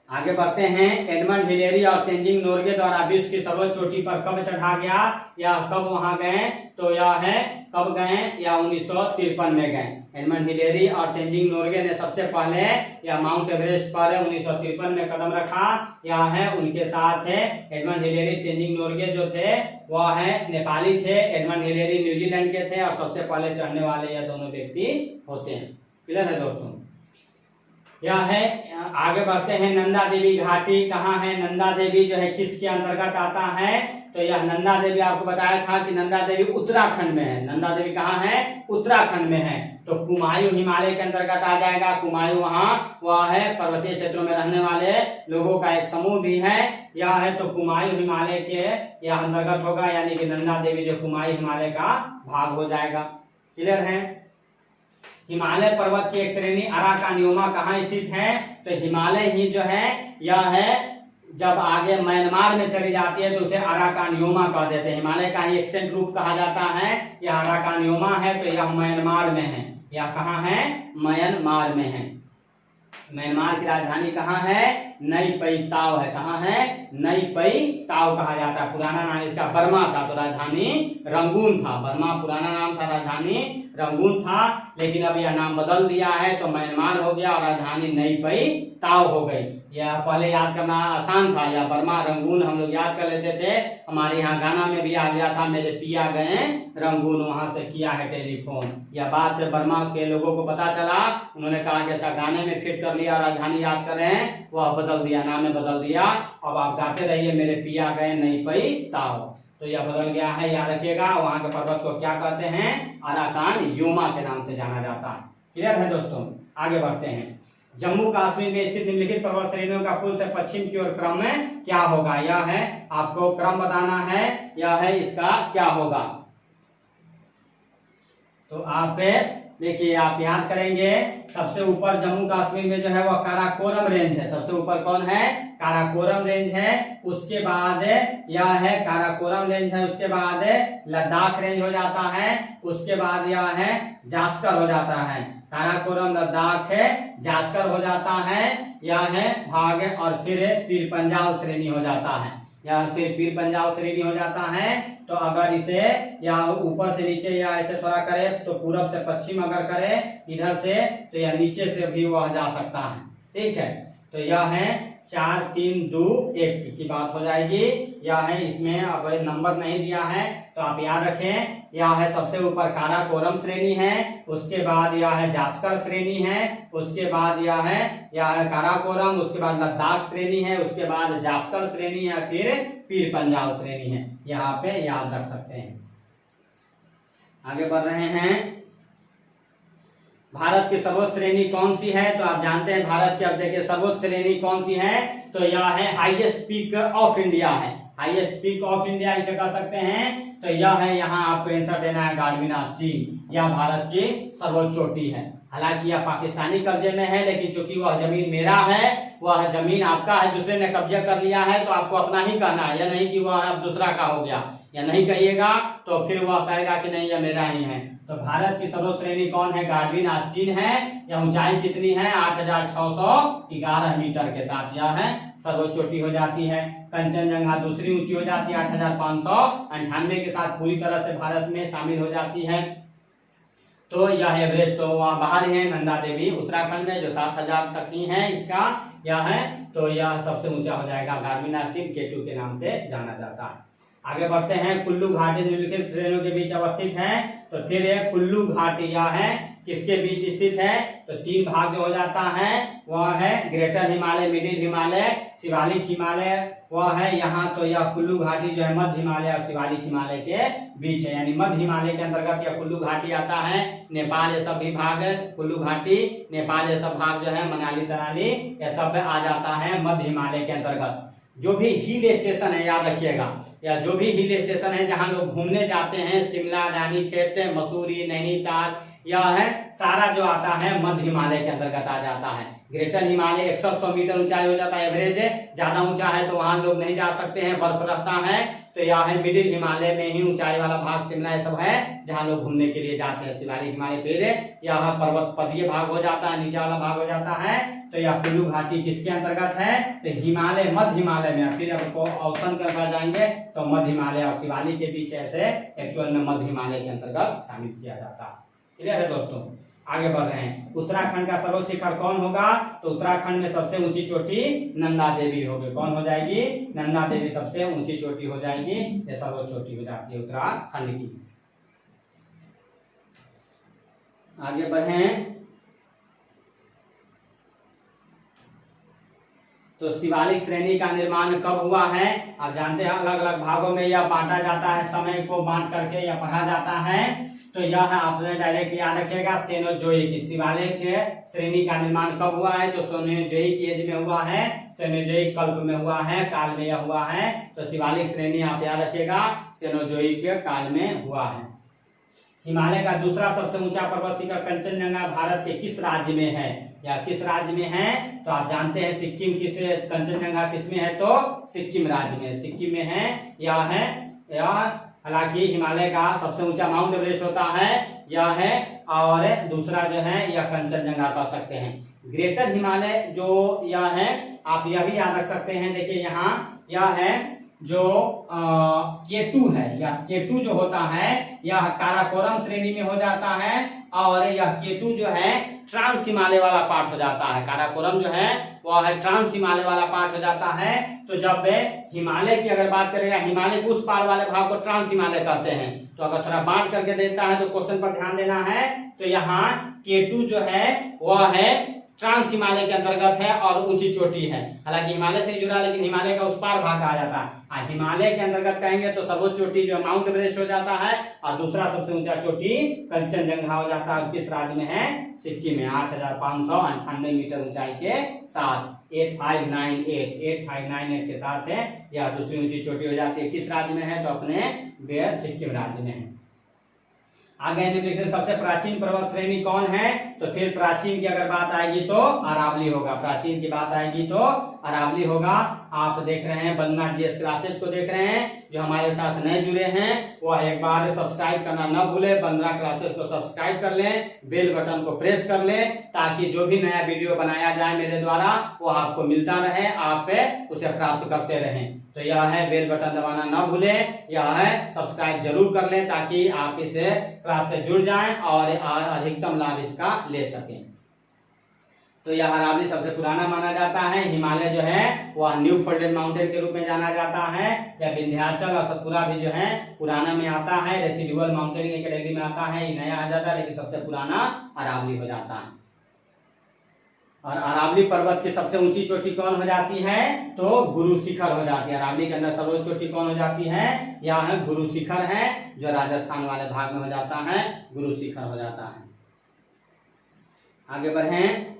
आगे बढ़ते हैं। एडमंड हिलेरी और तेंजिंग नोर्गे द्वारा विश्व की सर्वोच्च चोटी पर कब चढ़ा गया या कब वहां गए? तो यह है कब गए? या 1953 में गए। एडमंड हिलेरी और तेंजिंग नोर्गे ने सबसे पहले यह माउंट एवरेस्ट पर 1953 में कदम रखा। यह है उनके साथ है एडमंड हिलेरी, तेंजिंग नोर्गे जो थे वह है नेपाली थे, एडमंड हिलेरी न्यूजीलैंड के थे, और सबसे पहले चढ़ने वाले यह दोनों व्यक्ति होते हैं। क्लियर है दोस्तों? यह है। आगे बढ़ते हैं, नंदा देवी घाटी कहाँ है? नंदा देवी जो है किसके अंतर्गत आता है? तो यह नंदा देवी आपको बताया था कि नंदा देवी उत्तराखंड में है। नंदा देवी कहाँ है? उत्तराखंड में है। तो कुमायूं हिमालय के अंतर्गत आ जाएगा। कुमायूं वहाँ वह है पर्वतीय क्षेत्रों में रहने वाले लोगों का एक समूह भी है। यह है, तो कुमायूं हिमालय के यह अंतर्गत होगा, यानी कि नंदा देवी जो कुमायूं हिमालय का भाग हो जाएगा। क्लियर है? हिमालय पर्वत की एक श्रेणी अराकानियोमा कहाँ स्थित है? तो हिमालय ही जो है यह है, जब आगे म्यांमार में चली जाती है तो उसे अराकानियोमा कह देते हैं। हिमालय का ही एक्सटेंट रूप कहा जाता है, यह अराकानियोमा है। तो यह म्यांमार में है। यह कहाँ है? म्यांमार में है। म्यांमार की राजधानी कहाँ है? नई पई ताव है। कहाँ है? नई पई ताव कहा जाता है। पुराना नाम इसका बर्मा था, तो राजधानी रंगून था। बर्मा पुराना नाम था, राजधानी रंगून था, लेकिन अब यह नाम बदल दिया है तो म्यांमार हो गया और राजधानी नई पई ताव हो गई। यह पहले याद करना आसान था, या बर्मा रंगून हम लोग याद कर लेते थे। हमारे यहाँ गाना में भी आ गया था, मेरे पिया गए रंगून, वहां से किया है टेलीफोन। यह बात बर्मा के लोगों को पता चला, उन्होंने कहा कि अच्छा गाने में फिट कर लिया, राजधानी याद कर रहे हैं, वह बदल दिया, नाम में बदल दिया। अब आप गाते रहिए, मेरे पिया गए नई पई ताव। तो यह बदल गया है, याद रखिएगा। वहां के पर्वत को क्या कहते हैं? अराकान योमा के नाम से जाना जाता है। क्लियर है दोस्तों? आगे बढ़ते हैं। जम्मू कश्मीर में स्थित निम्नलिखित पर्वत श्रेणियों का पूर्व से पश्चिम की ओर क्रम में क्या होगा? यह है, आपको क्रम बताना है, यह है इसका क्या होगा। तो आप देखिए, आप याद करेंगे, सबसे ऊपर जम्मू कश्मीर में जो है वह काराकोरम रेंज है। सबसे ऊपर कौन है? काराकोरम रेंज है। उसके बाद यह है काराकोरम रेंज है, उसके बाद लद्दाख रेंज हो जाता है, उसके बाद यह है जास्कर हो जाता है। काराकोरम, लद्दाख है, जास्कर हो जाता है, यह है भाग, और फिर पीर पंजाल श्रेणी हो जाता है। या फिर पीर पंजाल श्रेणी हो जाता है। तो अगर इसे या ऊपर से नीचे या ऐसे थोड़ा करे तो पूरब से पश्चिम अगर करे इधर से, तो यह नीचे से भी वह जा सकता है। ठीक है, तो यह है 4, 3, 2, 1 की बात हो जाएगी। यह है, इसमें अब नंबर नहीं दिया है तो आप याद रखें। यह है सबसे ऊपर काराकोरम श्रेणी है, उसके बाद यह है जास्कर श्रेणी है, उसके बाद यह है काराकोरम, उसके बाद लद्दाख श्रेणी है, उसके बाद जास्कर श्रेणी है, फिर पीर पंजाल श्रेणी है। यहाँ पे याद रख सकते हैं। आगे बढ़ रहे हैं। भारत की सर्वोच्च श्रेणी कौन सी है? तो आप जानते हैं भारत की, अब देखिए सर्वोच्च श्रेणी कौन सी है, तो यह है हाईएस्ट पीक ऑफ इंडिया है। हाईएस्ट पीक ऑफ इंडिया इसे कह सकते हैं। तो यह है, यहाँ आपको आंसर देना है गार्डविन आस्टीन। यह भारत की सर्वोच्च चोटी है। हालांकि यह पाकिस्तानी कब्जे में है, लेकिन चूंकि वह जमीन मेरा है, वह जमीन आपका है, दूसरे ने कब्जा कर लिया है, तो आपको अपना ही कहना है, या नहीं कि वह अब दूसरा का हो गया। या नहीं कहिएगा तो फिर वह कहेगा कि नहीं यह मेरा ही है। तो भारत की सर्वोच्च श्रेणी कौन है? गार्डविन आस्टीन है। यह 98 कितनी है? 8611 मीटर के साथ यह है सर्वोच्च चोटी हो जाती है। कंचनजंगा दूसरी ऊंची हो जाती है 8598 के साथ, पूरी तरह से भारत में शामिल हो जाती है। तो यह एवरेस्ट तो वहाँ बाहर है। नंदा देवी उत्तराखंड में जो 7000 तक ही है इसका यह है, तो यह सबसे ऊंचा हो जाएगा। गार्डविन आस्टीन K2 के नाम से जाना जाता है। आगे बढ़ते हैं। कुल्लू घाटी निम्नलिखित श्रेणियों के बीच अवस्थित है। तो फिर कुल्लू घाटी यह है किसके बीच स्थित है? तो 3 भाग हो जाता है, वह है ग्रेटर हिमालय, मिडिल हिमालय, शिवालिक हिमालय, वह है यहाँ। तो यह कुल्लू घाटी जो है मध्य हिमालय और शिवालिक हिमालय के बीच है, यानी मध्य हिमालय के अंतर्गत यह कुल्लू घाटी आता है। नेपाल ये सब भी भाग है, कुल्लू घाटी, नेपाल ये सब भाग जो है मनाली तनाली ये सब आ जाता है मध्य हिमालय के अंतर्गत। जो भी हिल स्टेशन है याद रखिएगा, या जो भी हिल स्टेशन है जहां लोग घूमने जाते हैं, शिमला, रानीखेत, मसूरी, नैनीताल, यह है सारा जो आता है मध्य हिमालय के अंतर्गत आ जाता है। ग्रेटर हिमालय 100 मीटर ऊंचाई हो जाता है एवरेज, ज्यादा ऊंचा है तो वहां लोग नहीं जा सकते हैं, बर्फ रहता है। तो यह है मिडिल हिमालय में ही ऊंचाई वाला भाग, शिमला ये सब है जहां लोग घूमने के लिए जाते हैं। शिवालिक हिमालय फिर यह पर्वत पदीय भाग हो जाता है, नीचे वाला भाग हो जाता है। तो यह कुल्लू घाटी किसके अंतर्गत है? तो हिमालय, मध्य हिमालय में। फिर आपको ऑप्शन कर जाएंगे तो मध्य हिमालय और शिवालिक के बीच ऐसे एक्चुअल में मध्य हिमालय के अंतर्गत शामिल किया जाता है। क्लियर है दोस्तों? आगे बढ़ रहे हैं। उत्तराखंड का सर्वोच्च शिखर कौन होगा? तो उत्तराखंड में सबसे ऊंची चोटी नंदा देवी होगी। कौन हो जाएगी? नंदा देवी सबसे ऊंची चोटी हो जाएगी, ये सर्वोच्च चोटी हो जाती है उत्तराखंड की। आगे बढ़ें तो शिवालिक श्रेणी का निर्माण कब हुआ है? आप जानते हैं अलग अलग भागों में यह बांटा जाता है, समय को बांट करके यह पढ़ा जाता है। तो यह है आपने डायरेक्ट याद रखेगा सेनोजोइक। शिवालिक श्रेणी का निर्माण कब हुआ है? तो सेनोजोइक एज में हुआ है, सेनोजोइक कल्प में हुआ है, काल में यह हुआ है। तो शिवालिक श्रेणी आप याद रखिएगा सेनोजोइक काल में हुआ है। हिमालय का दूसरा सबसे ऊंचा पर्वत शिखर कंचनजंगा भारत के किस राज्य में है, या किस राज्य में है? तो आप जानते हैं सिक्किम, किस कंचनजंगा किस में है? तो सिक्किम राज्य में, सिक्किम में है। यह है यह हालांकि हिमालय का सबसे ऊंचा माउंट एवरेस्ट होता है यह है, और दूसरा जो है यह कंचनजंगा कह सकते हैं। ग्रेटर हिमालय जो यह है, आप यह भी याद रख सकते हैं। देखिए यहाँ यह है जो केटू है, यह केटू जो होता है यह काराकोरम श्रेणी में हो जाता है, और यह केटू जो है ट्रांस हिमालय वाला पार्ट हो जाता है। काराकोरम जो है वह है ट्रांस हिमालय वाला पार्ट हो जाता है। तो जब हिमालय की अगर बात करेगा, हिमालय के उस पार वाले भाग को ट्रांस हिमालय कहते हैं। तो अगर थोड़ा बांट करके देता है तो क्वेश्चन पर ध्यान देना है। तो यहाँ केटू जो है वह है ट्रांस हिमालय के अंतर्गत है और ऊंची चोटी है। हालांकि हिमालय से जुड़ा, लेकिन हिमालय का उस पार भाग आ जाता है। हिमालय के अंतर्गत कहेंगे तो सर्वोच्च चोटी जो माउंट एवरेस्ट हो जाता है, और दूसरा सबसे ऊंचा चोटी कंचनजंगा हो जाता है। किस राज्य में है? सिक्किम में, 8,598 मीटर ऊंचाई के साथ 8598 के साथ है। यह दूसरी ऊंची चोटी हो जाती है। किस राज्य में है? तो अपने सिक्किम राज्य में है। आगे निम्नलिखित सबसे प्राचीन पर्वत श्रेणी कौन है? तो फिर प्राचीन की अगर बात आएगी तो अरावली होगा। प्राचीन की बात आएगी तो अरावली होगा। आप देख रहे हैं वंदना जीएस क्लासेस को देख रहे हैं, जो हमारे साथ नए जुड़े हैं वह एक बार सब्सक्राइब करना न भूले। वंदना क्लासेस को सब्सक्राइब कर लें, बेल बटन को प्रेस कर लें, ताकि जो भी नया वीडियो बनाया जाए मेरे द्वारा वो आपको मिलता रहे, आप उसे प्राप्त करते रहें। तो यह है बेल बटन दबाना न भूलें, यह है सब्सक्राइब जरूर कर लें, ताकि आप इस क्लास से जुड़ जाएं और अधिकतम लाभ इसका ले सकें। तो यह अरावली सबसे पुराना माना जाता है। हिमालय जो है वह न्यू फोल्डेड माउंटेन के रूप में जाना जाता है। यह विंध्याचल और सतपुरा भी जो है पुराना में आता है, रेसिडुअल माउंटेन की कैटेगरी में आता है। ये नया आ जाता है, लेकिन सबसे पुराना अरावली हो जाता है। और अरावली पर्वत की सबसे ऊंची चोटी कौन हो जाती है? तो गुरु शिखर हो जाती है। अरावली के अंदर सर्वोच्च चोटी कौन हो जाती है? यह है गुरु शिखर है, जो राजस्थान वाले भाग में हो जाता है, गुरु शिखर हो जाता है। आगे बढ़ें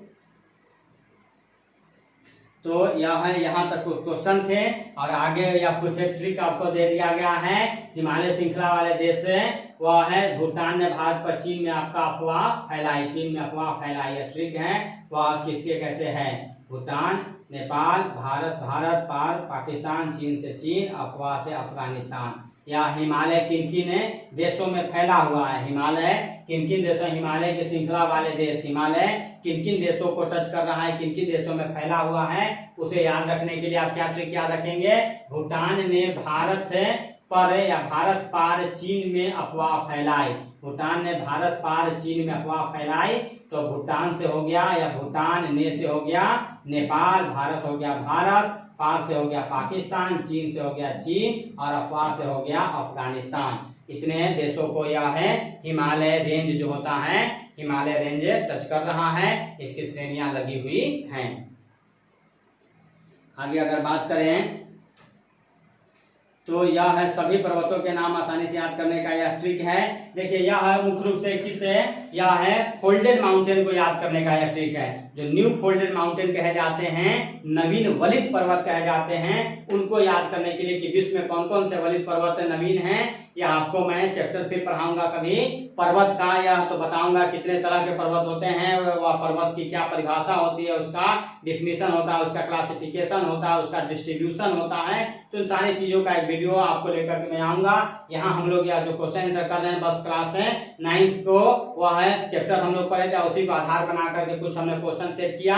तो यह है, यहाँ तक क्वेश्चन थे, और आगे यह कुछ ट्रिक आपको दे दिया गया है। हिमालय श्रृंखला वाले देश से वह है भूटान ने भारत पर चीन में आपका अफवाह फैलाई, चीन में अफवाह फैलाई। यह ट्रिक है वह किसके कैसे है? भूटान, नेपाल, भारत पार, पाकिस्तान, चीन से चीन, अफवाह से अफगानिस्तान। या हिमालय किन किन देशों में फैला हुआ है? हिमालय किन किन देशों, हिमालय के श्रृंखला वाले देश, हिमालय किन किन देशों को टच कर रहा है, किन किन देशों में फैला हुआ है, उसे याद रखने के लिए आप क्या ट्रिक याद रखेंगे? भूटान ने भारत पर या भारत पार चीन में अफवाह फैलाई। भूटान ने भारत पार चीन में अफवाह फैलाई, तो भूटान से हो गया, या भूटान ने से हो गया नेपाल, भारत हो गया भारत, पार से हो गया पाकिस्तान, चीन से हो गया चीन, और अफवाह से हो गया अफगानिस्तान। इतने देशों को यह है हिमालय रेंज जो होता है, हिमालय रेंज टच कर रहा है। इसकी श्रेणियां लगी हुई हैं। आगे अगर बात करें तो यह है सभी पर्वतों के नाम आसानी से याद करने का यह ट्रिक है। देखिए यह है मुख्य रूप से किस है? यह है फोल्डेड माउंटेन को याद करने का यह ट्रिक है। जो न्यू फोल्डेड माउंटेन कहे जाते हैं, नवीन वलित पर्वत कहे जाते हैं, उनको याद करने के लिए कि विश्व में कौन कौन से वलित पर्वत नवीन हैं, यह आपको मैं चैप्टर फिर पढ़ाऊंगा कभी पर्वत का, या तो बताऊंगा कितने तरह के पर्वत होते हैं, वह पर्वत की क्या परिभाषा होती है, उसका डिफिनीशन होता है, उसका क्लासिफिकेशन होता है, उसका डिस्ट्रीब्यूशन होता है। तो इन सारी चीजों का एक वीडियो आपको लेकर के मैं आऊंगा। यहाँ हम लोग या जो क्वेश्चन आंसर कर रहे हैं बस क्लास है 9th को, वह है चैप्टर हम लोग पढ़े थे, उसी को आधार बना करके कुछ हमने क्वेश्चन सेट किया।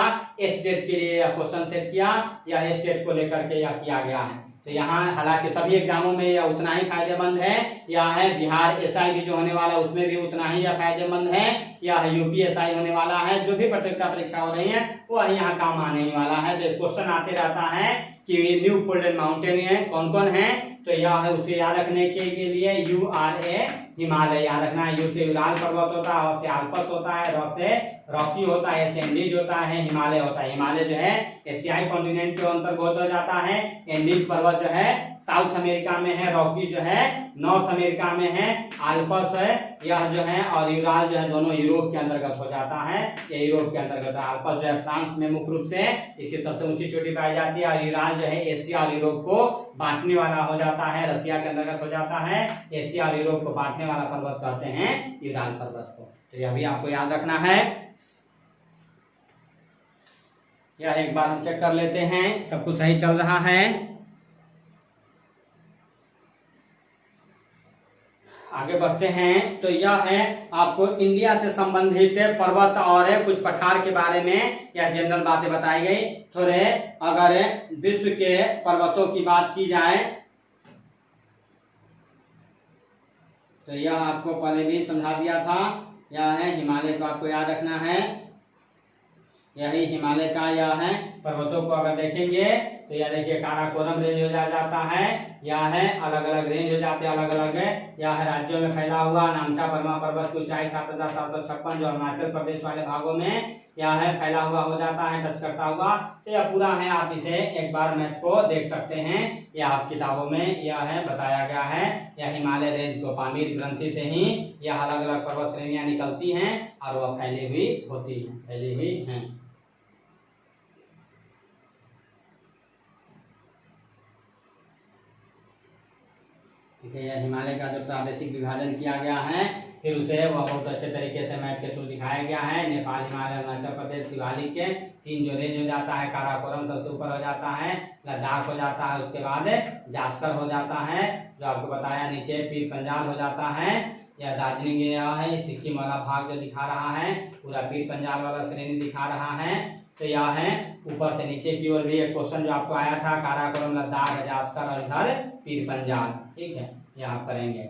स्टेट के लिए क्वेश्चन सेट किया, या स्टेट को लेकर के यह किया गया है। तो यहाँ हालांकि सभी एग्जामों में यह उतना ही फायदेमंद है। यह है बिहार एसआई भी जो होने वाला है उसमें भी उतना ही यह फायदेमंद है। यह यूपी एसआई होने वाला है, जो भी प्रतियोगिता परीक्षा हो रही है वह यहाँ काम आने ही वाला है। तो क्वेश्चन आते रहता है कि न्यू फोल्डेड माउंटेन है कौन कौन है, तो यह है उसे याद रखने के लिए URA हिमालय याद रखना है। यू से यूराल पर्वत होता है, और से आल्पस होता है, र से रॉकी होता है, से एंडीज होता है, हिमालय होता है। हिमालय जो है एशियाई कॉन्टिनेंट के अंतर्गत हो जाता है। एंडीज पर्वत जो है साउथ अमेरिका में है, रॉकी जो है नॉर्थ अमेरिका में है, आल्पस है यह जो है, और यूराल जो है दोनों यूरोप के अंतर्गत हो जाता है। ये यूरोप के अंतर्गत है। आल्पस जो है फ्रांस में मुख्य रूप से इसकी सबसे ऊंची चोटी पाई जाती है, और यूराल जो है एशिया और यूरोप को बांटने वाला हो जाता है, रसिया के अंतर्गत हो जाता है। एशिया और यूरोप को बांटने वाला पर्वत कहते हैं यूराल पर्वत को। तो यह भी आपको याद रखना है। यह एक बार हम चेक कर लेते हैं सब कुछ सही चल रहा है। आगे बढ़ते हैं। तो यह है आपको इंडिया से संबंधित पर्वत और कुछ पठार के बारे में यह जनरल बातें बताई गई। थोड़े अगर विश्व के पर्वतों की बात की जाए तो यह आपको पहले भी समझा दिया था। यह है हिमालय को आपको याद रखना है, यही हिमालय का यह है। पर्वतों को अगर देखेंगे तो यह देखिए काराकोरम रेंज हो जाता है, यह है अलग अलग रेंज हो जाते हैं, अलग अलग है। यह है राज्यों में फैला हुआ नामचा बर्मा पर्वत की ऊंचाई 7756 जो अरुणाचल प्रदेश वाले भागों में यह है फैला हुआ हो जाता है, टच करता हुआ। तो यह पूरा है, आप इसे एक बार मैप को देख सकते हैं। यह आप किताबों में यह है बताया गया है। यह हिमालय रेंज को पामीर ग्रंथि से ही यह अलग अलग पर्वत श्रेणियां निकलती हैं और वह फैली हुई होती है, फैली हुई है। हिमालय का जो प्रादेशिक विभाजन किया गया है फिर उसे वह बहुत अच्छे तरीके से मैप के थ्रू दिखाया गया है। नेपाल, हिमालय, अरुणाचल प्रदेश, शिवालिक के 3 जो रेंज हो जाता है, काराकोरम सबसे ऊपर हो जाता है, लद्दाख हो जाता है, उसके बाद जास्कर हो जाता है जो आपको बताया, नीचे पीर पंजाल हो जाता है, यह दार्जिलिंग एरिया है, सिक्किम वाला भाग जो दिखा रहा है पूरा पीर पंजाल वाला श्रेणी दिखा रहा है। तो यह है ऊपर से नीचे की ओर भी एक क्वेश्चन जो आपको आया था, काराकोरम, लद्दाख, जास्कर और इधर पीर पंजाल, ठीक है, यह आप करेंगे।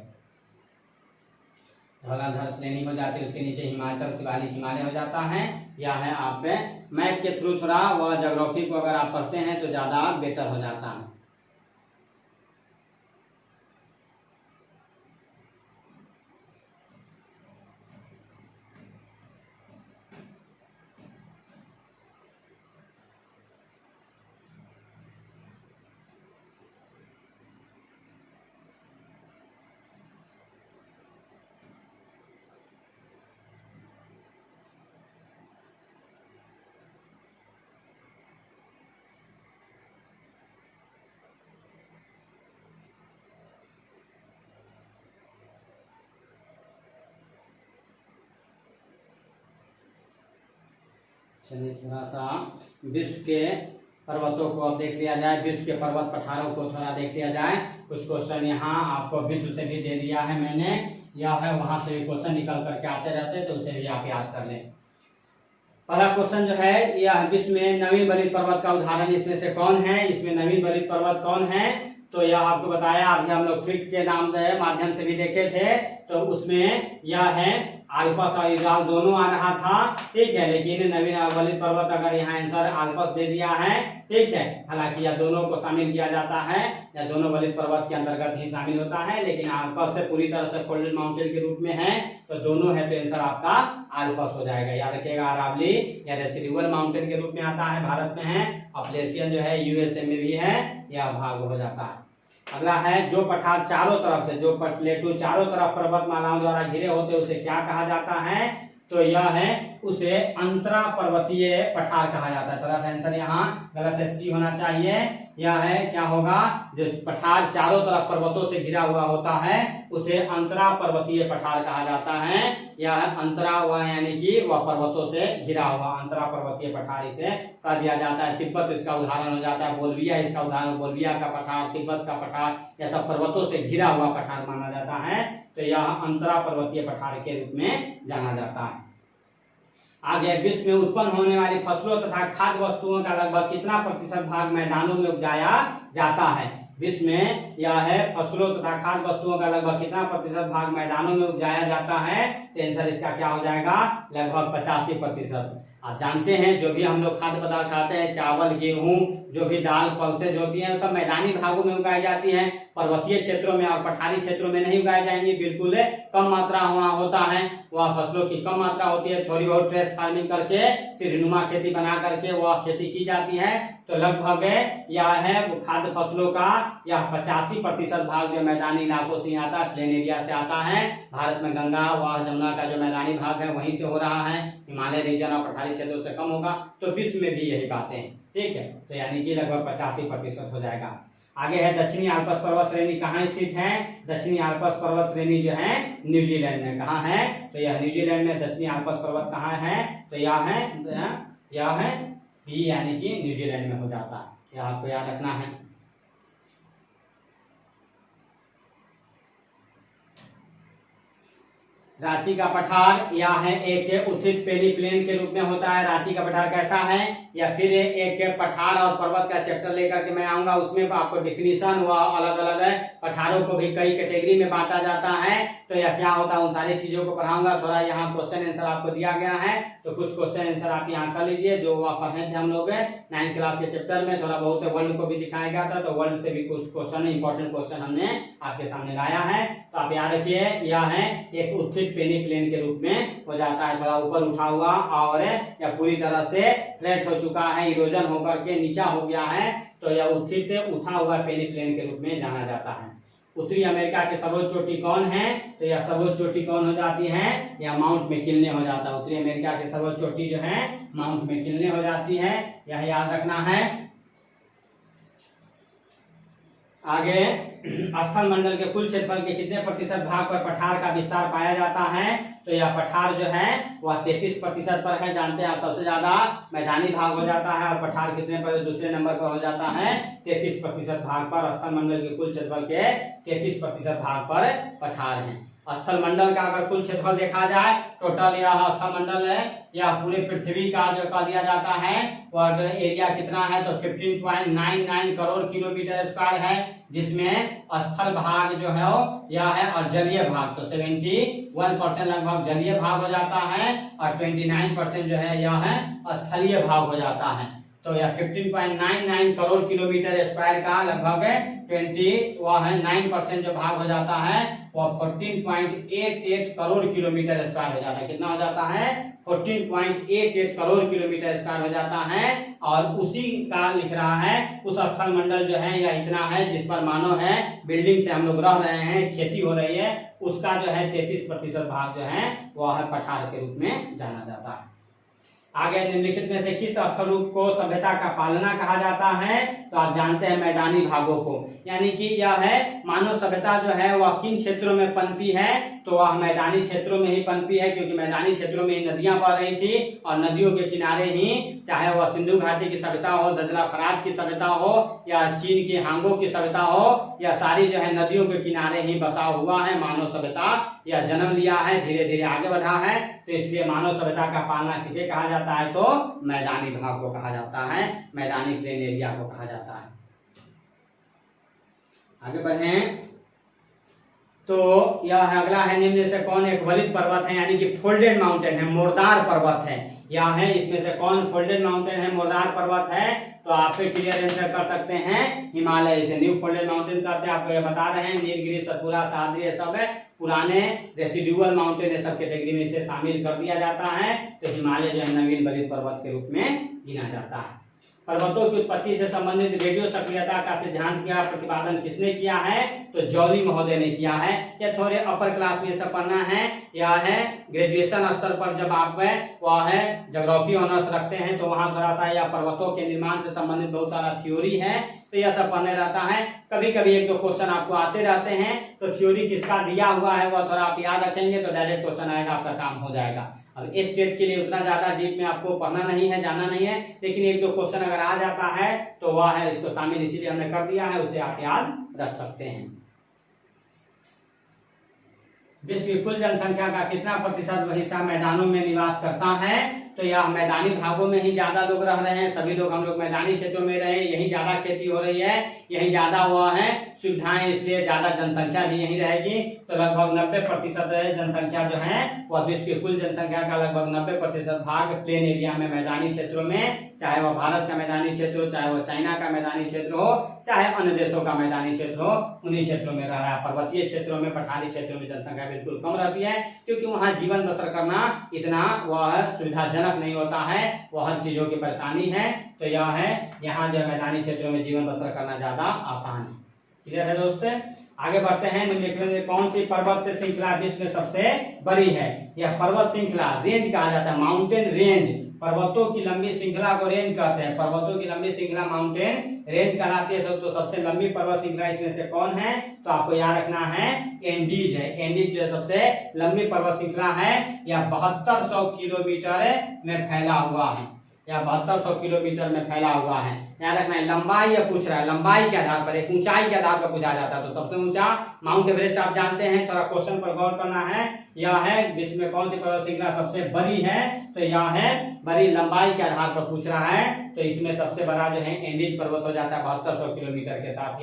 धौलाधर श्रेणी हो जाती है, उसके नीचे हिमाचल, शिवालिक, हिमालय हो जाता है। यह है आप मैप के थ्रू थोड़ा वह ज्योग्राफी को अगर आप पढ़ते हैं तो ज्यादा बेटर हो जाता है। चलिए थोड़ा सा विश्व के पर्वतों को अब देख लिया जाए, विश्व के पर्वत पठारों को थोड़ा देख लिया जाए। कुछ क्वेश्चन यहाँ आपको विश्व से भी दे दिया है मैंने, या है वहां से भी क्वेश्चन निकल करके आते रहते हैं तो उसे भी आप याद कर लें। पहला क्वेश्चन जो है, यह विश्व में नवीन बलित पर्वत का उदाहरण इसमें से कौन है? इसमें नवीन बलित पर्वत कौन है? तो यह आपको बताया, अभी हम लोग ट्रिक के नाम माध्यम से भी देखे थे। तो उसमें यह है आल्पस और इज़ाल दोनों आ रहा था, ठीक है, लेकिन नवीन बलित पर्वत अगर यहाँ आंसर आल्पस दे दिया है, ठीक है। हालांकि यह दोनों को शामिल किया जाता है, या दोनों बलित पर्वत के अंतर्गत ही शामिल होता है, लेकिन आल्पस से पूरी तरह से फोल्डेड माउंटेन के रूप में है, तो दोनों है तो आंसर आपका आल्पस हो जाएगा। याद रखिएगा, अरावली या रेसिडुअल माउंटेन के रूप में आता है, भारत में है। अपलेशियन जो है यूएसए में भी है, यह भाग हो जाता है। अगला है, जो पठार चारों तरफ से, जो प्लेटू चारों तरफ पर्वतमालाओं द्वारा घिरे होते उसे क्या कहा जाता है? तो यह है उसे अंतरा पर्वतीय पठार कहा जाता है। थोड़ा सा आंसर यहाँ गलत है, सी होना चाहिए। यह है क्या होगा, जो पठार चारों तरफ पर्वतों से घिरा हुआ होता है उसे अंतरा पर्वतीय पठार कहा जाता है। यह अंतरा हुआ यानी कि वह पर्वतों से घिरा हुआ, अंतरा पर्वतीय पठार इसे कह दिया जाता है। तिब्बत इसका उदाहरण हो जाता है, बोल्विया इसका उदाहरण, बोल्विया का पठार, तिब्बत का पठार, यह सब पर्वतों से घिरा हुआ पठार माना जाता है। तो यह अंतरा पर्वतीय पठार के रूप में जाना जाता है। आगे, विश्व में उत्पन्न होने वाली फसलों तथा खाद्य वस्तुओं का लगभग कितना प्रतिशत भाग मैदानों में उपजाया जाता है? विश्व में यह है फसलों तथा खाद्य वस्तुओं का लगभग कितना प्रतिशत भाग मैदानों में उपजाया जाता है? तो आंसर इसका क्या हो जाएगा? लगभग 85%। आप जानते हैं जो भी हम लोग खाद्य पदार्थ खाते हैं, चावल, गेहूं, जो भी दाल, पल्सेज होती हैं, सब मैदानी भागों में उगाई जाती हैं। पर्वतीय क्षेत्रों में और पठारी क्षेत्रों में नहीं उगाई जाएंगी, बिल्कुल कम मात्रा वहाँ होता है, वह फसलों की कम मात्रा होती है। थोड़ी बहुत ट्रेस फार्मिंग करके, सीढ़ीनुमा खेती बना करके वह खेती की जाती है। तो लगभग यह है खाद्य फसलों का यह 85% भाग जो मैदानी इलाकों से आता है, प्लेन एरिया से आता है। भारत में गंगा व जमुना का जो मैदानी भाग है वहीं से हो रहा है, हिमालय रीजन और पठारी क्षेत्रों से कम होगा। तो विश्व में भी यही बातें हैं, ठीक है। तो यानी कि लगभग 85% हो जाएगा। आगे है, दक्षिणी आल्पस पर्वत श्रेणी कहाँ स्थित है? दक्षिणी आल्पस पर्वत श्रेणी जो है न्यूजीलैंड में। कहाँ है? तो यह न्यूजीलैंड में दक्षिणी आल्पस पर्वत कहाँ है? तो यह है बी, यानी कि न्यूजीलैंड में हो जाता है। यह आपको याद रखना है। रांची का पठार या है एक उत्थित पेनीप्लेन के रूप में होता है। रांची का पठार कैसा है, या फिर एक पठार और पर्वत का चैप्टर लेकर के मैं आऊंगा, उसमें आपको डिफिनीशन व अलग अलग है पठारों को भी कई कैटेगरी में बांटा जाता है, तो यह क्या होता है उन सारी चीजों को पढ़ाऊंगा। थोड़ा यहाँ क्वेश्चन आंसर आपको दिया गया है, तो कुछ क्वेश्चन आंसर आप यहाँ कर लीजिए। जो पढ़े थे हम लोग 9th क्लास के चैप्टर में, थोड़ा बहुत वर्ल्ड को भी दिखाया गया था, तो वर्ल्ड से भी कुछ क्वेश्चन इंपॉर्टेंट क्वेश्चन हमने आपके सामने लाया है। तो आप याद रखिए, यह है एक उत्थित पेनीप्लेन के रूप में हो जाता है, थोड़ा ऊपर उठा हुआ और या पूरी तरह से फ्लैट हो चुका है, इरोजन होकर के नीचा हो गया है, तो यह उत्थित उठा हुआ पेनीप्लेन के रूप में जाना जाता है। उत्तरी अमेरिका की सर्वोच्च चोटी कौन है, तो यह सर्वोच्च चोटी कौन हो जाती है, यह माउंट मैकिन्ले हो जाता है। उत्तरी अमेरिका की सर्वोच्च चोटी जो है माउंट मैकिन्ले हो जाती है, यह याद रखना है। आगे, स्थल मंडल के कुल क्षेत्रफल के कितने प्रतिशत भाग पर पठार का विस्तार पाया जाता है, तो यह पठार जो है वह 33% पर है। जानते हैं आप, सबसे ज्यादा मैदानी भाग हो जाता है, और पठार कितने पर दूसरे नंबर पर हो जाता है, 33% भाग पर। स्थल मंडल के कुल क्षेत्रफल के 33% भाग पर पठार है। स्थल मंडल का अगर कुल क्षेत्रफल देखा जाए, टोटल यह स्थल मंडल है, यह पूरे पृथ्वी का जो कह दिया जाता है वह एरिया कितना है, तो 15.99 करोड़ किलोमीटर स्क्वायर है, जिसमें स्थल भाग जो है यह है, और जलीय भाग तो 71% लगभग जलीय भाग हो जाता है, और 29% जो है यह है स्थलीय भाग हो जाता है। तो यह 15.99 करोड़ किलोमीटर स्क्वायर का लगभग 9% जो भाग हो जाता है वह 14.88 करोड़ किलोमीटर स्क्वायर हो जाता है। कितना हो जाता है, 14.88 करोड़ किलोमीटर स्क्वायर हो जाता है। और उसी का लिख रहा है, उस स्थल मंडल जो है यह इतना है जिस पर मानव है, बिल्डिंग से हम लोग रह रहे हैं, खेती हो रही है, उसका जो है 33% भाग जो है वह पठार के रूप में जाना जाता है। आगे, निम्नलिखित में से किस स्थल रूप को सभ्यता का पालना कहा जाता है, तो आप जानते हैं मैदानी भागों को, यानी कि यह है मानव सभ्यता जो है वह किन क्षेत्रों में पनपी है, तो वह मैदानी क्षेत्रों में ही पनपी है, क्योंकि मैदानी क्षेत्रों में ही नदियां बह रही थी, और नदियों के किनारे ही, चाहे वह सिंधु घाटी की सभ्यता हो, दजला फरात की सभ्यता हो, या चीन की हांगो की सभ्यता हो, या सारी जो है नदियों के किनारे ही बसा हुआ है मानव सभ्यता, या जन्म लिया है, धीरे धीरे आगे बढ़ा है। तो इसलिए मानव सभ्यता का पालना किसे कहा जाता है, तो मैदानी भाग को कहा जाता है, मैदानी प्लेन एरिया को कहा जाता है। आगे बढ़ें, तो यह है अगला है, निम्न से कौन एक वलित पर्वत है, यानी कि फोल्डेड माउंटेन है, मोरदार पर्वत है, यह है इसमें से कौन फोल्डेड माउंटेन है, मोरदार पर्वत है, तो आप क्लियर आंसर कर सकते हैं हिमालय से। न्यू फोल्डेड माउंटेन करते हैं, आपको ये बता रहे हैं, नीलगिरी, सतपुरा, सह्याद्री, ये सब है पुराने रेसिडुअल माउंटेन, ये सब कैटेगरी में इसे शामिल कर दिया जाता है। तो हिमालय जो है नवीन वलित पर्वत के रूप में गिना जाता है। पर्वतों की उत्पत्ति से संबंधित रेडियो सक्रियता का सिद्धांत का प्रतिपादन किसने किया है, तो जॉली महोदय ने किया है। यह थोड़े अपर क्लास में सब पढ़ना है, यह है ग्रेजुएशन स्तर पर जब आप वह है ज्योग्राफी ऑनर्स रखते हैं, तो वहां थोड़ा सा यह पर्वतों के निर्माण से संबंधित बहुत सारा थ्योरी है, तो यह सब पढ़ने रहता है। कभी कभी एक दो क्वेश्चन आपको आते रहते हैं, तो थ्योरी किसका दिया हुआ है वह थोड़ा आप याद रखेंगे तो डायरेक्ट क्वेश्चन आएगा, आपका काम हो जाएगा। अब इस स्टेट के लिए उतना ज्यादा डीप में आपको पढ़ना नहीं है, जाना नहीं है, लेकिन एक दो क्वेश्चन अगर आ जाता है तो वह है इसको शामिल, इसीलिए हमने कर दिया है, उसे आप याद रख सकते हैं। विश्व की कुल जनसंख्या का कितना प्रतिशत हिस्सा मैदानों में निवास करता है, तो यह मैदानी भागों में ही ज्यादा लोग रह रहे हैं, सभी लोग हम लोग मैदानी क्षेत्रों में रहे, यही ज्यादा खेती हो रही है, यही ज्यादा हुआ है सुविधाएं, इसलिए ज्यादा जनसंख्या भी यही रहेगी। तो लगभग 90% जनसंख्या जो है वह विश्व की कुल जनसंख्या का लगभग 90% भाग प्लेन एरिया में, मैदानी क्षेत्रों में, चाहे वह भारत का मैदानी क्षेत्र हो, चाहे वह चाइना का मैदानी क्षेत्र हो, चाहे अन्य देशों का मैदानी क्षेत्र हो, उन्हीं क्षेत्रों में रह रहा है। पर्वतीय क्षेत्रों में, पठारी क्षेत्रों में जनसंख्या बिल्कुल कम रहती है, क्योंकि वहां जीवन बसर करना इतना वह सुविधाजनक नहीं होता है, वह हर चीजों की परेशानी है। तो यह है, यहाँ जो मैदानी क्षेत्रों में जीवन बसर करना ज्यादा आसान है। क्लियर है दोस्तों? आगे बढ़ते हैं। निम्नलिखित में कौन सी पर्वत श्रृंखला विश्व में सबसे बड़ी है? यह पर्वत श्रृंखला रेंज कहा जाता है, माउंटेन रेंज। पर्वतों की लंबी श्रृंखला को रेंज कहते हैं, पर्वतों की लंबी श्रृंखला माउंटेन रेंज कहलाती है। तो सबसे लंबी पर्वत श्रृंखला इसमें से कौन है, तो आपको याद रखना है एंडीज है। एंडीज जो सबसे लंबी पर्वत श्रृंखला है, यह 7200 किलोमीटर में फैला हुआ है, या 7200 किलोमीटर में फैला हुआ है। याद रखना है, लंबाई या पूछ रहा है, लंबाई के आधार पर, एक ऊंचाई के आधार पर पूछा जाता है। तो सबसे ऊंचा माउंट एवरेस्ट आप जानते हैं, थोड़ा क्वेश्चन पर गौर करना है। यह है विश्व में कौन सी पर्वत श्रृंखला सबसे बड़ी है, तो यह है बड़ी लंबाई के आधार पर पूछ रहा है। तो इसमें सबसे बड़ा जो है एंडीज पर्वत हो जाता है 7200 किलोमीटर के साथ,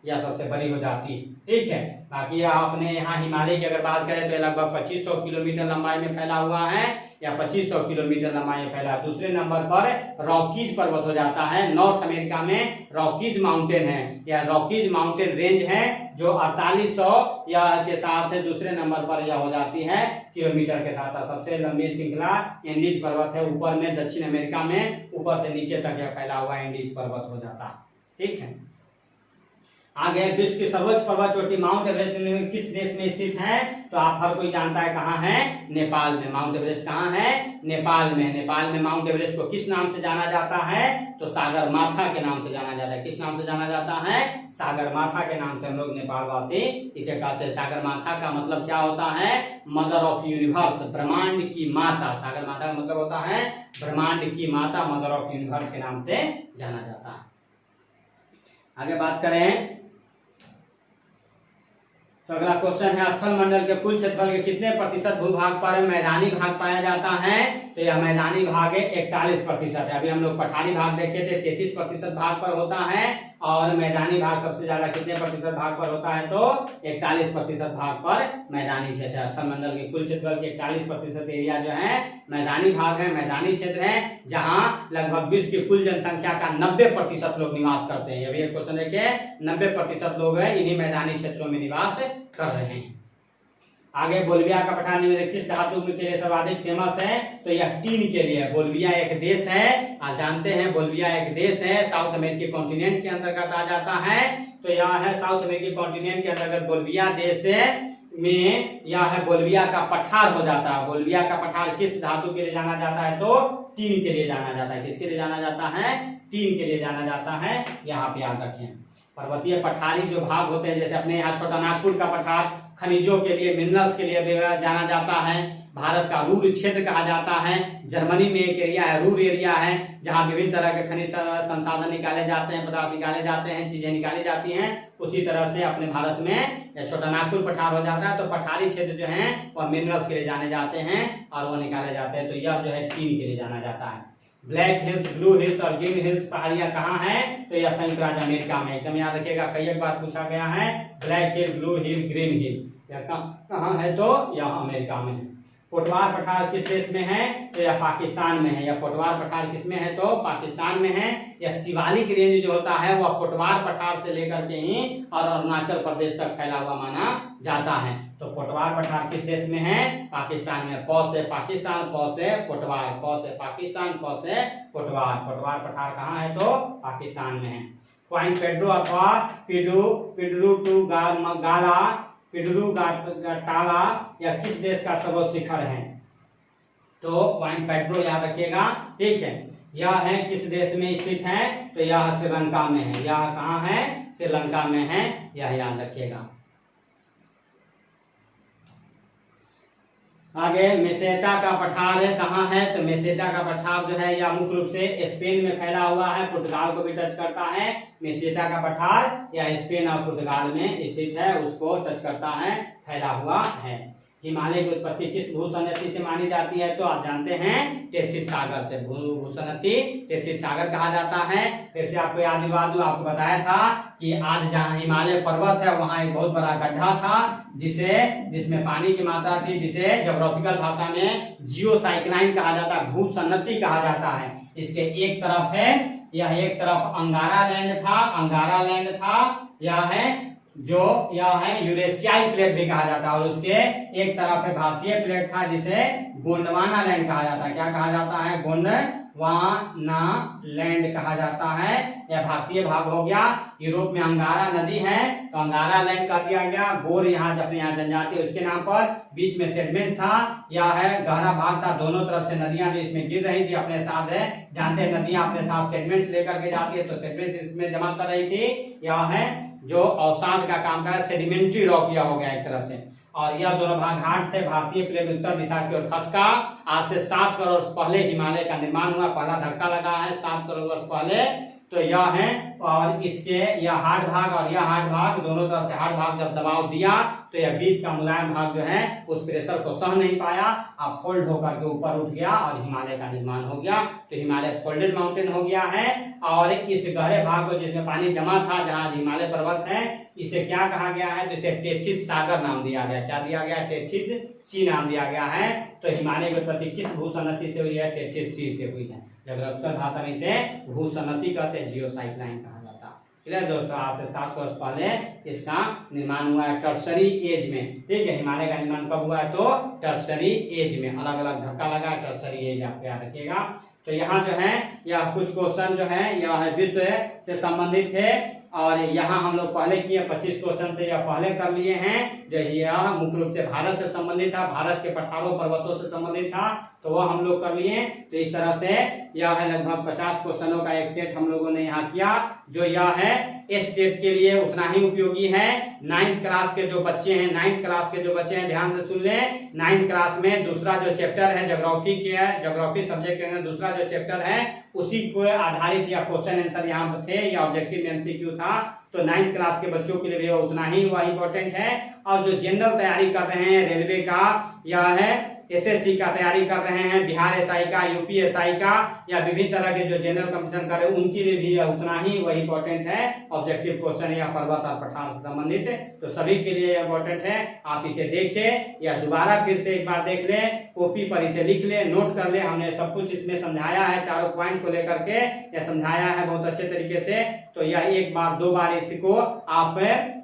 या सबसे बड़ी हो जाती है। ठीक है, बाकी आपने यहाँ हिमालय की अगर बात करें तो लगभग 2500 किलोमीटर लंबाई में फैला हुआ है, या 2500 किलोमीटर लंबाई में फैला। दूसरे नंबर पर रॉकीज पर्वत हो जाता है, नॉर्थ अमेरिका में रॉकीज माउंटेन है, या रॉकीज माउंटेन रेंज है जो 4800 या के साथ दूसरे नंबर पर यह हो जाती है किलोमीटर के साथ। सबसे लंबी श्रृंखला एंडीज पर्वत है, ऊपर में दक्षिण अमेरिका में ऊपर से नीचे तक यह फैला हुआ एंडीज पर्वत हो जाता है। ठीक है, आगे विश्व की सर्वोच्च पर्वत चोटी माउंट एवरेस्ट किस देश में स्थित है, तो आप हर कोई जानता है कहाँ है, नेपाल में। माउंट एवरेस्ट कहाँ है, नेपाल में। नेपाल में माउंट एवरेस्ट को किस नाम से जाना जाता है, तो सागर माथा के नाम से जाना जाता है। किस नाम से जाना जाता है, सागर माथा के नाम से हम लोग नेपाल वासी इसे कहते हैं। सागर माथा का मतलब क्या होता है, मदर ऑफ यूनिवर्स, ब्रह्मांड की माता। सागर माथा का मतलब होता है ब्रह्मांड की माता, मदर ऑफ यूनिवर्स के नाम से जाना जाता है। आगे बात करें तो अगला क्वेश्चन है, स्थल मंडल के कुल क्षेत्रफल के कितने प्रतिशत भूभाग पर मैदानी भाग पाया जाता है, तो यह मैदानी भाग है 41% है। अभी हम लोग पठारी भाग देखे थे 33% भाग पर होता है, और मैदानी भाग सबसे ज्यादा कितने प्रतिशत भाग पर होता है, तो 41% भाग पर मैदानी क्षेत्र है। स्थल मंडल के कुल क्षेत्रफल के 41% एरिया जो है मैदानी भाग है, मैदानी क्षेत्र है, जहां लगभग विश्व की कुल जनसंख्या का 90% लोग निवास करते हैं। अभी एक क्वेश्चन देखिए, 90% लोग हैं इन्हीं मैदानी क्षेत्रों में निवास कर रहे हैं। आगे बोल्विया का पठार निम्न किस धातु के लिए सर्वाधिक फेमस है, तो यह टीन के लिए। बोल्विया एक देश है, आप जानते हैं बोल्विया एक देश है, साउथ अमेरिकी कॉन्टिनेंट के अंतर्गत आ जाता है। तो यह है साउथ अमेरिकी कॉन्टिनेंट के अंतर्गत बोल्विया देश में, यह है बोल्विया का पठार हो जाता है। बोल्विया का पठार किस धातु के लिए जाना जाता है, तो टीन के लिए जाना जाता है। किसके लिए जाना जाता है, टीन के लिए जाना जाता है, यहाँ पे याद रखें। पर्वतीय पठारी जो भाग होते हैं, जैसे अपने यहाँ छोटा नागपुर का पठार खनिजों के लिए, मिनरल्स के लिए जाना जाता है। भारत का रूर क्षेत्र कहा जाता है। जर्मनी में एक एरिया है, रूर एरिया है, जहां विभिन्न तरह के खनिज संसाधन निकाले जाते हैं, पदार्थ निकाले जाते हैं, चीजें निकाली जाती हैं। उसी तरह से अपने भारत में छोटा नागपुर पठार हो जाता है। तो पठारी क्षेत्र जो है वह मिनरल्स के लिए जाने जाते हैं और वह निकाले जाते हैं। तो यह जो है टीन के लिए जाना जाता है। ब्लैक हिल्स, ब्लू हिल्स और ग्रीन हिल्स पहाड़ियां कहाँ हैं, तो यह संयुक्त राज्य अमेरिका में। एकदम याद रखिएगा, कई एक बार पूछा गया है, ब्लैक हिल, ब्लू हिल, ग्रीन हिल, यह कहाँ है, तो यह अमेरिका में है। पोटवार पठार किस देश में है, तो यह पाकिस्तान में है। यह पोटवार पठार किस में है, तो पाकिस्तान में है। यह शिवालिक रेंज जो होता है वह पोटवार पठार से लेकर के ही और अरुणाचल प्रदेश तक फैला हुआ माना जाता है। तो पोटवार पठार किस देश में है, पाकिस्तान में। पौ से पाकिस्तान, पौ से पोटवार, पौ से पाकिस्तान, पौ से पोटवार। पोटवार पठार कहाँ है, तो पाकिस्तान में है। पॉइंट पेड्रो अथवा पिड्रू गाला, पिड्रू टाला यह किस देश का सर्वोच्च शिखर है, तो पॉइंट पेड्रो याद रखिएगा। ठीक है, यह है किस देश में स्थित है, तो यह श्रीलंका में है। यह कहाँ है, श्रीलंका में है, यह याद रखिएगा। आगे मेसेटा का पठार है, कहाँ है, तो मेसेटा का पठार जो है यह मुख्य रूप से स्पेन में फैला हुआ है, पुर्तगाल को भी टच करता है। मेसेटा का पठार यह स्पेन और पुर्तगाल में स्थित है, उसको टच करता है, फैला हुआ है। हिमालय की उत्पत्ति किस भूसन्नति से मानी जाती है, तो आप जानते हैं टेथिस सागर से। भूसन्नति टेथिस सागर कहा जाता है। फिर से आपको याद दिला दूं, आपको बताया था कि आज जहाँ हिमालय पर्वत है वहां एक बहुत बड़ा गड्ढा था जिसमें पानी की मात्रा थी, जिसे ज्योग्राफिकल भाषा में जियोसाइक्लाइन कहा जाता है, भूसन्नति कहा जाता है। इसके एक तरफ है, यह एक तरफ अंगारा लैंड था, यह है यूरेशियाई प्लेट भी कहा जाता है, और उसके एक तरफ है भारतीय प्लेट था जिसे गोंडवाना लैंड कहा जाता है। क्या कहा जाता है, गोंडवाना लैंड कहा जाता है। यह भारतीय भाग हो गया। यूरोप में अंगारा नदी है तो अंगारा लैंड कर दिया गया। गोर यहाँ अपने यहाँ जनजाति उसके नाम पर, बीच में सेडमेंट्स था, यह है गहरा भाग था, दोनों तरफ से नदियां जो इसमें गिर रही थी अपने साथ है, जानते हैं नदियां अपने साथ सेडमेंट्स लेकर के जाती है, तो सेडमेंट्स इसमें जमा कर रही थी। यह है जो अवसाद का काम कर, सेडिमेंट्री रॉक यह हो गया एक तरह से। और यह दोनों भाग घाट थे। भारतीय प्लेट उत्तर दिशा की ओर खसका। आज से 7 करोड़ वर्ष पहले हिमालय का निर्माण हुआ, पहला धक्का लगा है 7 करोड़ वर्ष पहले तो यह है, और इसके यह हार्ड भाग और यह हार्ड भाग, दोनों तरफ से हार्ड भाग जब दबाव दिया तो यह बीच का मुलायम भाग जो है उस प्रेशर को सह नहीं पाया, अब फोल्ड होकर के ऊपर उठ गया और हिमालय का निर्माण हो गया। तो हिमालय फोल्डेड माउंटेन हो गया है। और इस गहरे भाग को जिसमें पानी जमा था, जहाँ हिमालय पर्वत है, इसे क्या कहा गया है? तो इसे टेथिस सागर नाम दिया गया। क्या दिया गया? टेथिस सी नाम दिया गया है। तो हिमालय की उत्पत्ति किस भूसन्नति से हुई है? टेथिस सी से हुई है। ज्योग्राफिकल भाषा में इसे भूसन्नति कहते हैं, जियोसाइक्लाइन कहा जाता है। क्लियर दोस्तों? आज से 7 वर्ष पहले इसका निर्माण हुआ है टर्सरी एज में। ठीक है, हिमालय का निर्माण कब हुआ है? तो टर्सरी एज में, अलग अलग धक्का लगा, टर्सरी एज आप याद रखिएगा। तो यहाँ जो है यह कुछ क्वेश्चन जो है यह विश्व से संबंधित थे, और यहाँ हम लोग पहले किए 25 क्वेश्चन से यह पहले कर लिए हैं। जो यह मुख्य रूप से भारत से संबंधित था, भारत के पठारों पर्वतों से संबंधित था, तो वह हम लोग कर लिए। तो इस तरह से यह है लगभग 50 क्वेश्चनों का एक सेट हम लोगों ने यहाँ किया, जो यह है इस स्टेट के लिए उतना ही उपयोगी है। 9th क्लास के जो बच्चे हैं, 9th क्लास के जो बच्चे हैं ध्यान से सुन लें। 9th क्लास में दूसरा जो चैप्टर है ज्योग्राफी के है, ज्योग्राफी सब्जेक्ट के अंदर दूसरा जो चैप्टर है उसी को आधारित या क्वेश्चन आंसर यहाँ पर थे, या ऑब्जेक्टिव एमसीक्यू था। तो 9th क्लास के बच्चों के लिए भी उतना ही वह इंपॉर्टेंट है। और जो जनरल तैयारी कर रहे हैं रेलवे का, या है एसएससी का तैयारी कर रहे हैं, बिहार एसआई का, यूपी एसआई का, या विभिन्न तरह के जो जनरल कंपटीशन कर रहे हैं, उनके लिए भी उतना ही वह इंपॉर्टेंट है ऑब्जेक्टिव क्वेश्चन या पर्वत और पठार से संबंधित। तो सभी के लिए इंपॉर्टेंट है। आप इसे देखें या दोबारा फिर से एक बार देख लें, कॉपी पर इसे लिख ले, नोट कर ले। हमने सब कुछ इसमें समझाया है, चारों पॉइंट को लेकर के यह समझाया है बहुत अच्छे तरीके से। तो यह एक बार 2 बार इसको आप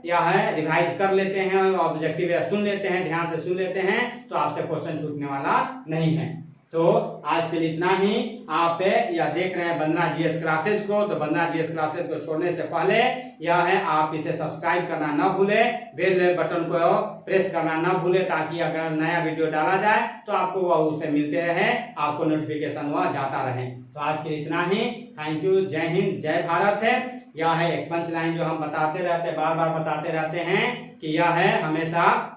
यह है रिवाइज कर लेते हैं, ऑब्जेक्टिव या सुन लेते हैं, ध्यान से सुन लेते हैं, तो आपसे क्वेश्चन छूटने वाला नहीं है। तो आज के लिए इतना ही। आप यह देख रहे हैं वंदना जीएस क्लासेज को, तो वंदना जीएस क्लासेज को छोड़ने से पहले यह है आप इसे सब्सक्राइब करना न भूले, बेल बटन को प्रेस करना न भूले, ताकि अगर नया वीडियो डाला जाए तो आपको वह उसे मिलते रहे, आपको नोटिफिकेशन वह जाता रहे। तो आज के लिए इतना ही। Thank you. जय हिंद, जय भारत है। यह है एक पंच लाइन जो हम बताते रहते हैं, बार बार बताते रहते हैं कि यह है हमेशा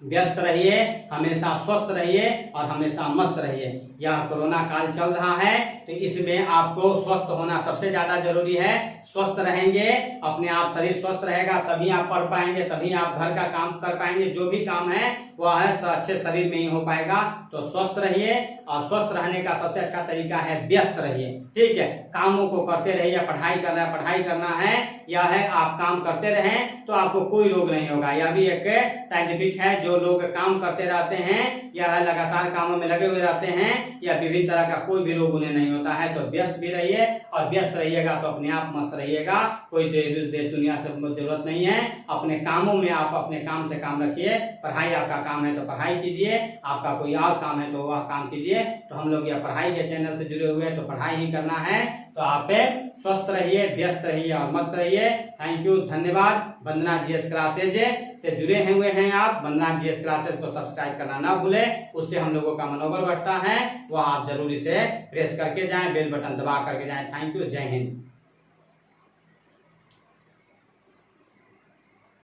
व्यस्त रहिए, हमेशा स्वस्थ रहिए और हमेशा मस्त रहिए। यह कोरोना काल चल रहा है, तो इसमें आपको स्वस्थ होना सबसे ज्यादा जरूरी है। स्वस्थ रहेंगे, अपने आप शरीर स्वस्थ रहेगा, तभी आप पढ़ पाएंगे, तभी आप घर का काम कर पाएंगे। जो भी काम है वह है अच्छे शरीर में ही हो पाएगा। तो स्वस्थ रहिए, और स्वस्थ रहने का सबसे अच्छा तरीका है व्यस्त रहिए। ठीक है, कामों को करते रहिए। पढ़ाई करना है, यह है आप काम करते रहें तो आपको कोई रोग नहीं होगा। यह भी एक साइंटिफिक है। जो लोग काम करते रहते हैं, यह लगातार कामों में लगे हुए रहते हैं, या विभिन्न तरह का कोई भी रोग उन्हें नहीं होता है। तो व्यस्त भी रहिए, और व्यस्त रहिएगा तो अपने आप मस्त रहिएगा। कोई देश दुनिया से जरूरत नहीं है। अपने कामों में आप अपने काम से काम रखिए। पढ़ाई आपका काम है तो पढ़ाई कीजिए, आपका कोई और काम है तो वह काम कीजिए। तो हम लोग यह पढ़ाई के चैनल से जुड़े हुए हैं, तो पढ़ाई ही करना है। तो आप स्वस्थ रहिए, व्यस्त रहिए और मस्त रहिए। थैंक यू, धन्यवाद। वंदना जीएस क्लासेज से जुड़े हुए हैं आप, वंदना जीएस क्लासेज को सब्सक्राइब करना ना भूले, उससे हम लोगों का मनोबल बढ़ता है। वह आप जरूरी से प्रेस करके जाएं, बेल बटन दबा करके जाएं। थैंक यू, जय हिंद।